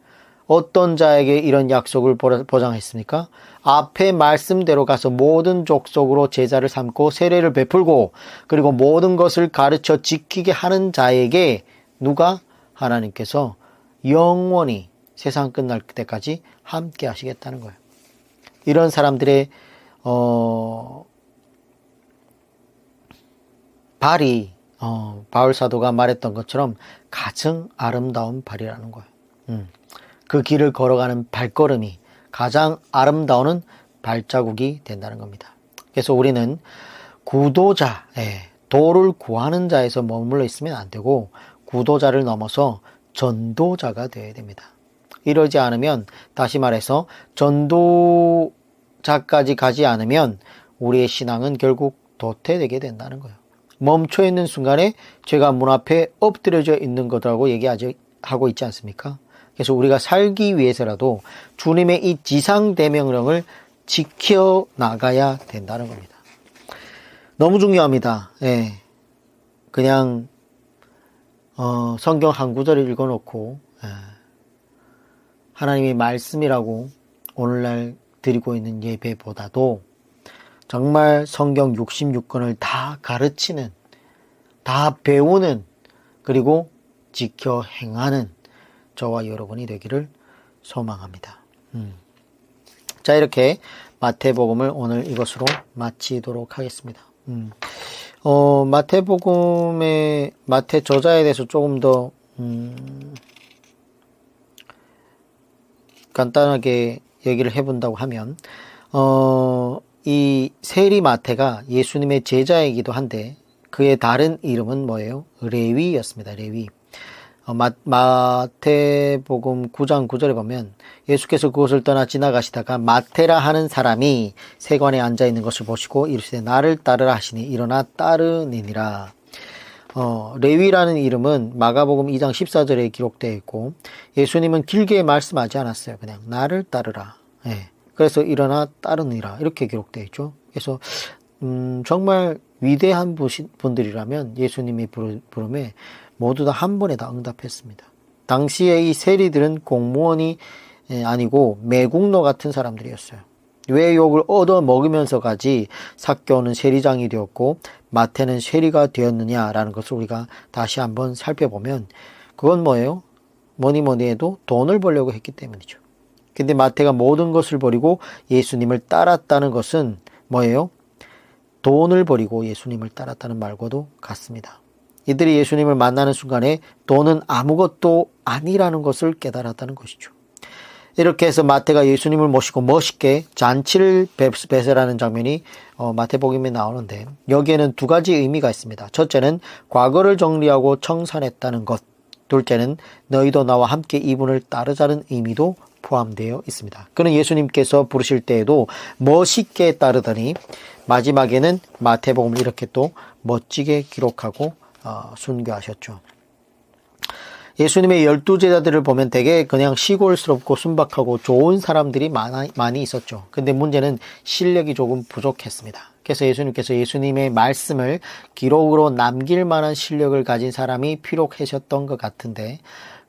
A: 어떤 자에게 이런 약속을 보장했습니까? 앞에 말씀대로 가서 모든 족속으로 제자를 삼고 세례를 베풀고, 그리고 모든 것을 가르쳐 지키게 하는 자에게 누가? 하나님께서 영원히 세상 끝날 때까지 함께 하시겠다는 거예요. 이런 사람들의 발이 바울 사도가 말했던 것처럼 가장 아름다운 발이라는 거예요. 그 길을 걸어가는 발걸음이 가장 아름다운 발자국이 된다는 겁니다. 그래서 우리는 구도자, 도를 구하는 자에서 머물러 있으면 안 되고 구도자를 넘어서 전도자가 되어야 됩니다. 이러지 않으면, 다시 말해서 전도자까지 가지 않으면 우리의 신앙은 결국 도태되게 된다는 거예요. 멈춰 있는 순간에 죄가 문 앞에 엎드려져 있는 거라고 얘기하고 있지 않습니까? 그래서 우리가 살기 위해서라도 주님의 이 지상대명령을 지켜나가야 된다는 겁니다. 너무 중요합니다. 그냥 성경 한 구절을 읽어놓고 하나님의 말씀이라고 오늘날 드리고 있는 예배보다도 정말 성경 66권을 다 가르치는, 다 배우는, 그리고 지켜 행하는 저와 여러분이 되기를 소망합니다. 자, 이렇게 마태복음을 오늘 이것으로 마치도록 하겠습니다. 마태복음의 마태 저자에 대해서 조금 더 간단하게 얘기를 해본다고 하면, 이 세리 마태가 예수님의 제자이기도 한데 그의 다른 이름은 뭐예요? 레위였습니다. 레위. 마태복음 9장 9절에 보면 예수께서 그곳을 떠나 지나가시다가 마태라 하는 사람이 세관에 앉아 있는 것을 보시고 이르시되 나를 따르라 하시니 일어나 따르니라. 레위라는 이름은 마가복음 2장 14절에 기록되어 있고 예수님은 길게 말씀하지 않았어요. 그냥 나를 따르라. 그래서 일어나 따르니라 이렇게 기록되어 있죠. 그래서 정말 위대한 분들이라면 예수님이 부름에 모두 다 한 번에 다 응답했습니다. 당시에 이 세리들은 공무원이 아니고 매국노 같은 사람들이었어요. 왜 욕을 얻어 먹으면서까지 삭개오는 세리장이 되었고 마태는 세리가 되었느냐라는 것을 우리가 다시 한번 살펴보면 그건 뭐예요? 뭐니 해도 돈을 벌려고 했기 때문이죠. 근데 마태가 모든 것을 버리고 예수님을 따랐다는 것은 뭐예요? 돈을 버리고 예수님을 따랐다는 말과도 같습니다. 이들이 예수님을 만나는 순간에 돈은 아무것도 아니라는 것을 깨달았다는 것이죠. 이렇게 해서 마태가 예수님을 모시고 멋있게 잔치를 베풀라는 장면이 마태복음에 나오는데 여기에는 두 가지 의미가 있습니다. 첫째는 과거를 정리하고 청산했다는 것, 둘째는 너희도 나와 함께 이분을 따르자는 의미도 포함되어 있습니다. 그는 예수님께서 부르실 때에도 멋있게 따르더니 마지막에는 마태복음을 이렇게 또 멋지게 기록하고 순교하셨죠. 예수님의 12제자들을 보면 되게 그냥 시골스럽고 순박하고 좋은 사람들이 많이 있었죠. 근데 문제는 실력이 조금 부족했습니다. 그래서 예수님께서 예수님의 말씀을 기록으로 남길 만한 실력을 가진 사람이 필요하셨던 것 같은데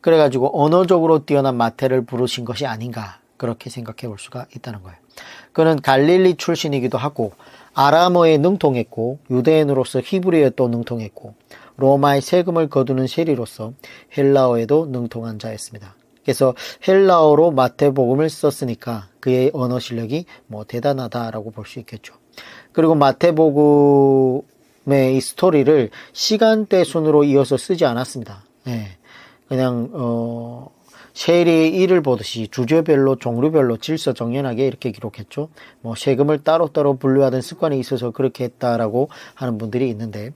A: 그래가지고 언어적으로 뛰어난 마태를 부르신 것이 아닌가 그렇게 생각해 볼 수가 있다는 거예요. 그는 갈릴리 출신이기도 하고 아람어에 능통했고 유대인으로서 히브리어에 또 능통했고 로마의 세금을 거두는 세리로서 헬라어에도 능통한 자였습니다. 그래서 헬라어로 마태복음을 썼으니까 그의 언어 실력이 대단하다라고 볼 수 있겠죠. 그리고 마태복음의 이 스토리를 시간대 순으로 이어서 쓰지 않았습니다. 그냥 세리의 일을 보듯이 주제별로 종류별로 질서정연하게 이렇게 기록했죠. 세금을 따로따로 분류하던 습관이 있어서 그렇게 했다라고 하는 분들이 있는데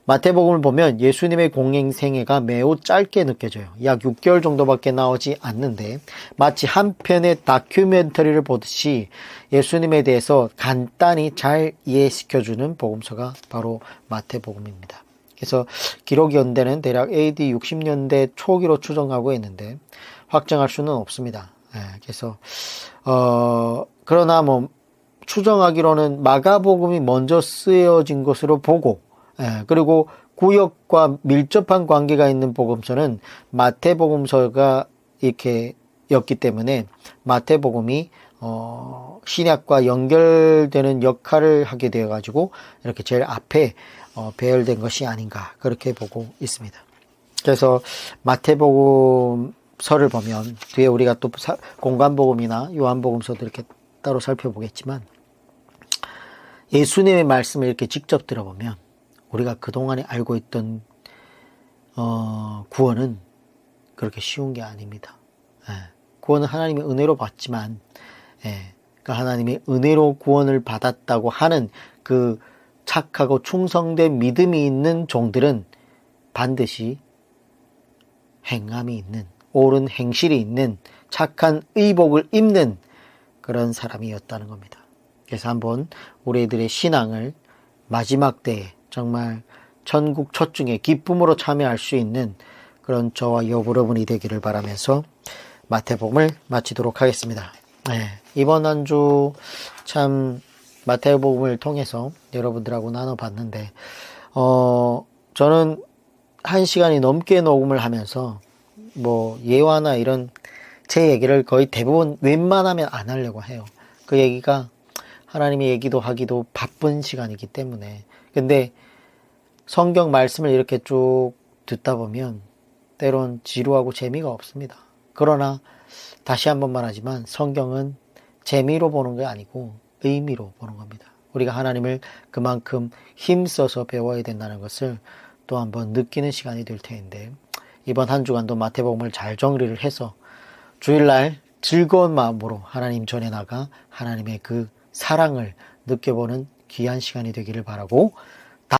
A: 마태복음을 보면 예수님의 공생애가 매우 짧게 느껴져요. 약 6개월 정도밖에 나오지 않는데 마치 한 편의 다큐멘터리를 보듯이 예수님에 대해서 간단히 잘 이해시켜주는 복음서가 바로 마태복음입니다. 그래서 기록 연대는 대략 AD 60년대 초기로 추정하고 있는데 확정할 수는 없습니다. 그래서 그러나 추정하기로는 마가복음이 먼저 쓰여진 것으로 보고 그리고 구역과 밀접한 관계가 있는 복음서는 마태복음서가 이렇게 였기 때문에 마태복음이 신약과 연결되는 역할을 하게 되어 가지고 이렇게 제일 앞에 배열된 것이 아닌가 그렇게 보고 있습니다. 그래서 마태복음서를 보면 뒤에 우리가 또 공관복음이나 요한복음서도 이렇게 따로 살펴보겠지만 예수님의 말씀을 이렇게 직접 들어보면 우리가 그동안에 알고 있던 구원은 그렇게 쉬운 게 아닙니다. 구원은 하나님의 은혜로 받지만 그 하나님의 은혜로 구원을 받았다고 하는 그 착하고 충성된 믿음이 있는 종들은 반드시 행함이 있는, 옳은 행실이 있는 착한 의복을 입는 그런 사람이었다는 겁니다. 그래서 한번 우리들의 신앙을 마지막 때에 정말 천국 첫 중에 기쁨으로 참여할 수 있는 그런 저와 여러분이 되기를 바라면서 마태복음을 마치도록 하겠습니다. 이번 한 주 참 마태복음을 통해서 여러분들하고 나눠봤는데 저는 1시간이 넘게 녹음을 하면서 뭐 예화나 이런 제 얘기를 거의 대부분 웬만하면 안 하려고 해요. 그 얘기가 하나님의 얘기도 하기도 바쁜 시간이기 때문에. 근데 성경 말씀을 이렇게 쭉 듣다 보면 때론 지루하고 재미가 없습니다. 그러나 다시 한번 말하지만 성경은 재미로 보는 게 아니고 의미로 보는 겁니다. 우리가 하나님을 그만큼 힘써서 배워야 된다는 것을 또 한번 느끼는 시간이 될 텐데, 이번 한 주간도 마태복음을 잘 정리를 해서 주일날 즐거운 마음으로 하나님 전에 나가 하나님의 그 사랑을 느껴보는 귀한 시간이 되기를 바라고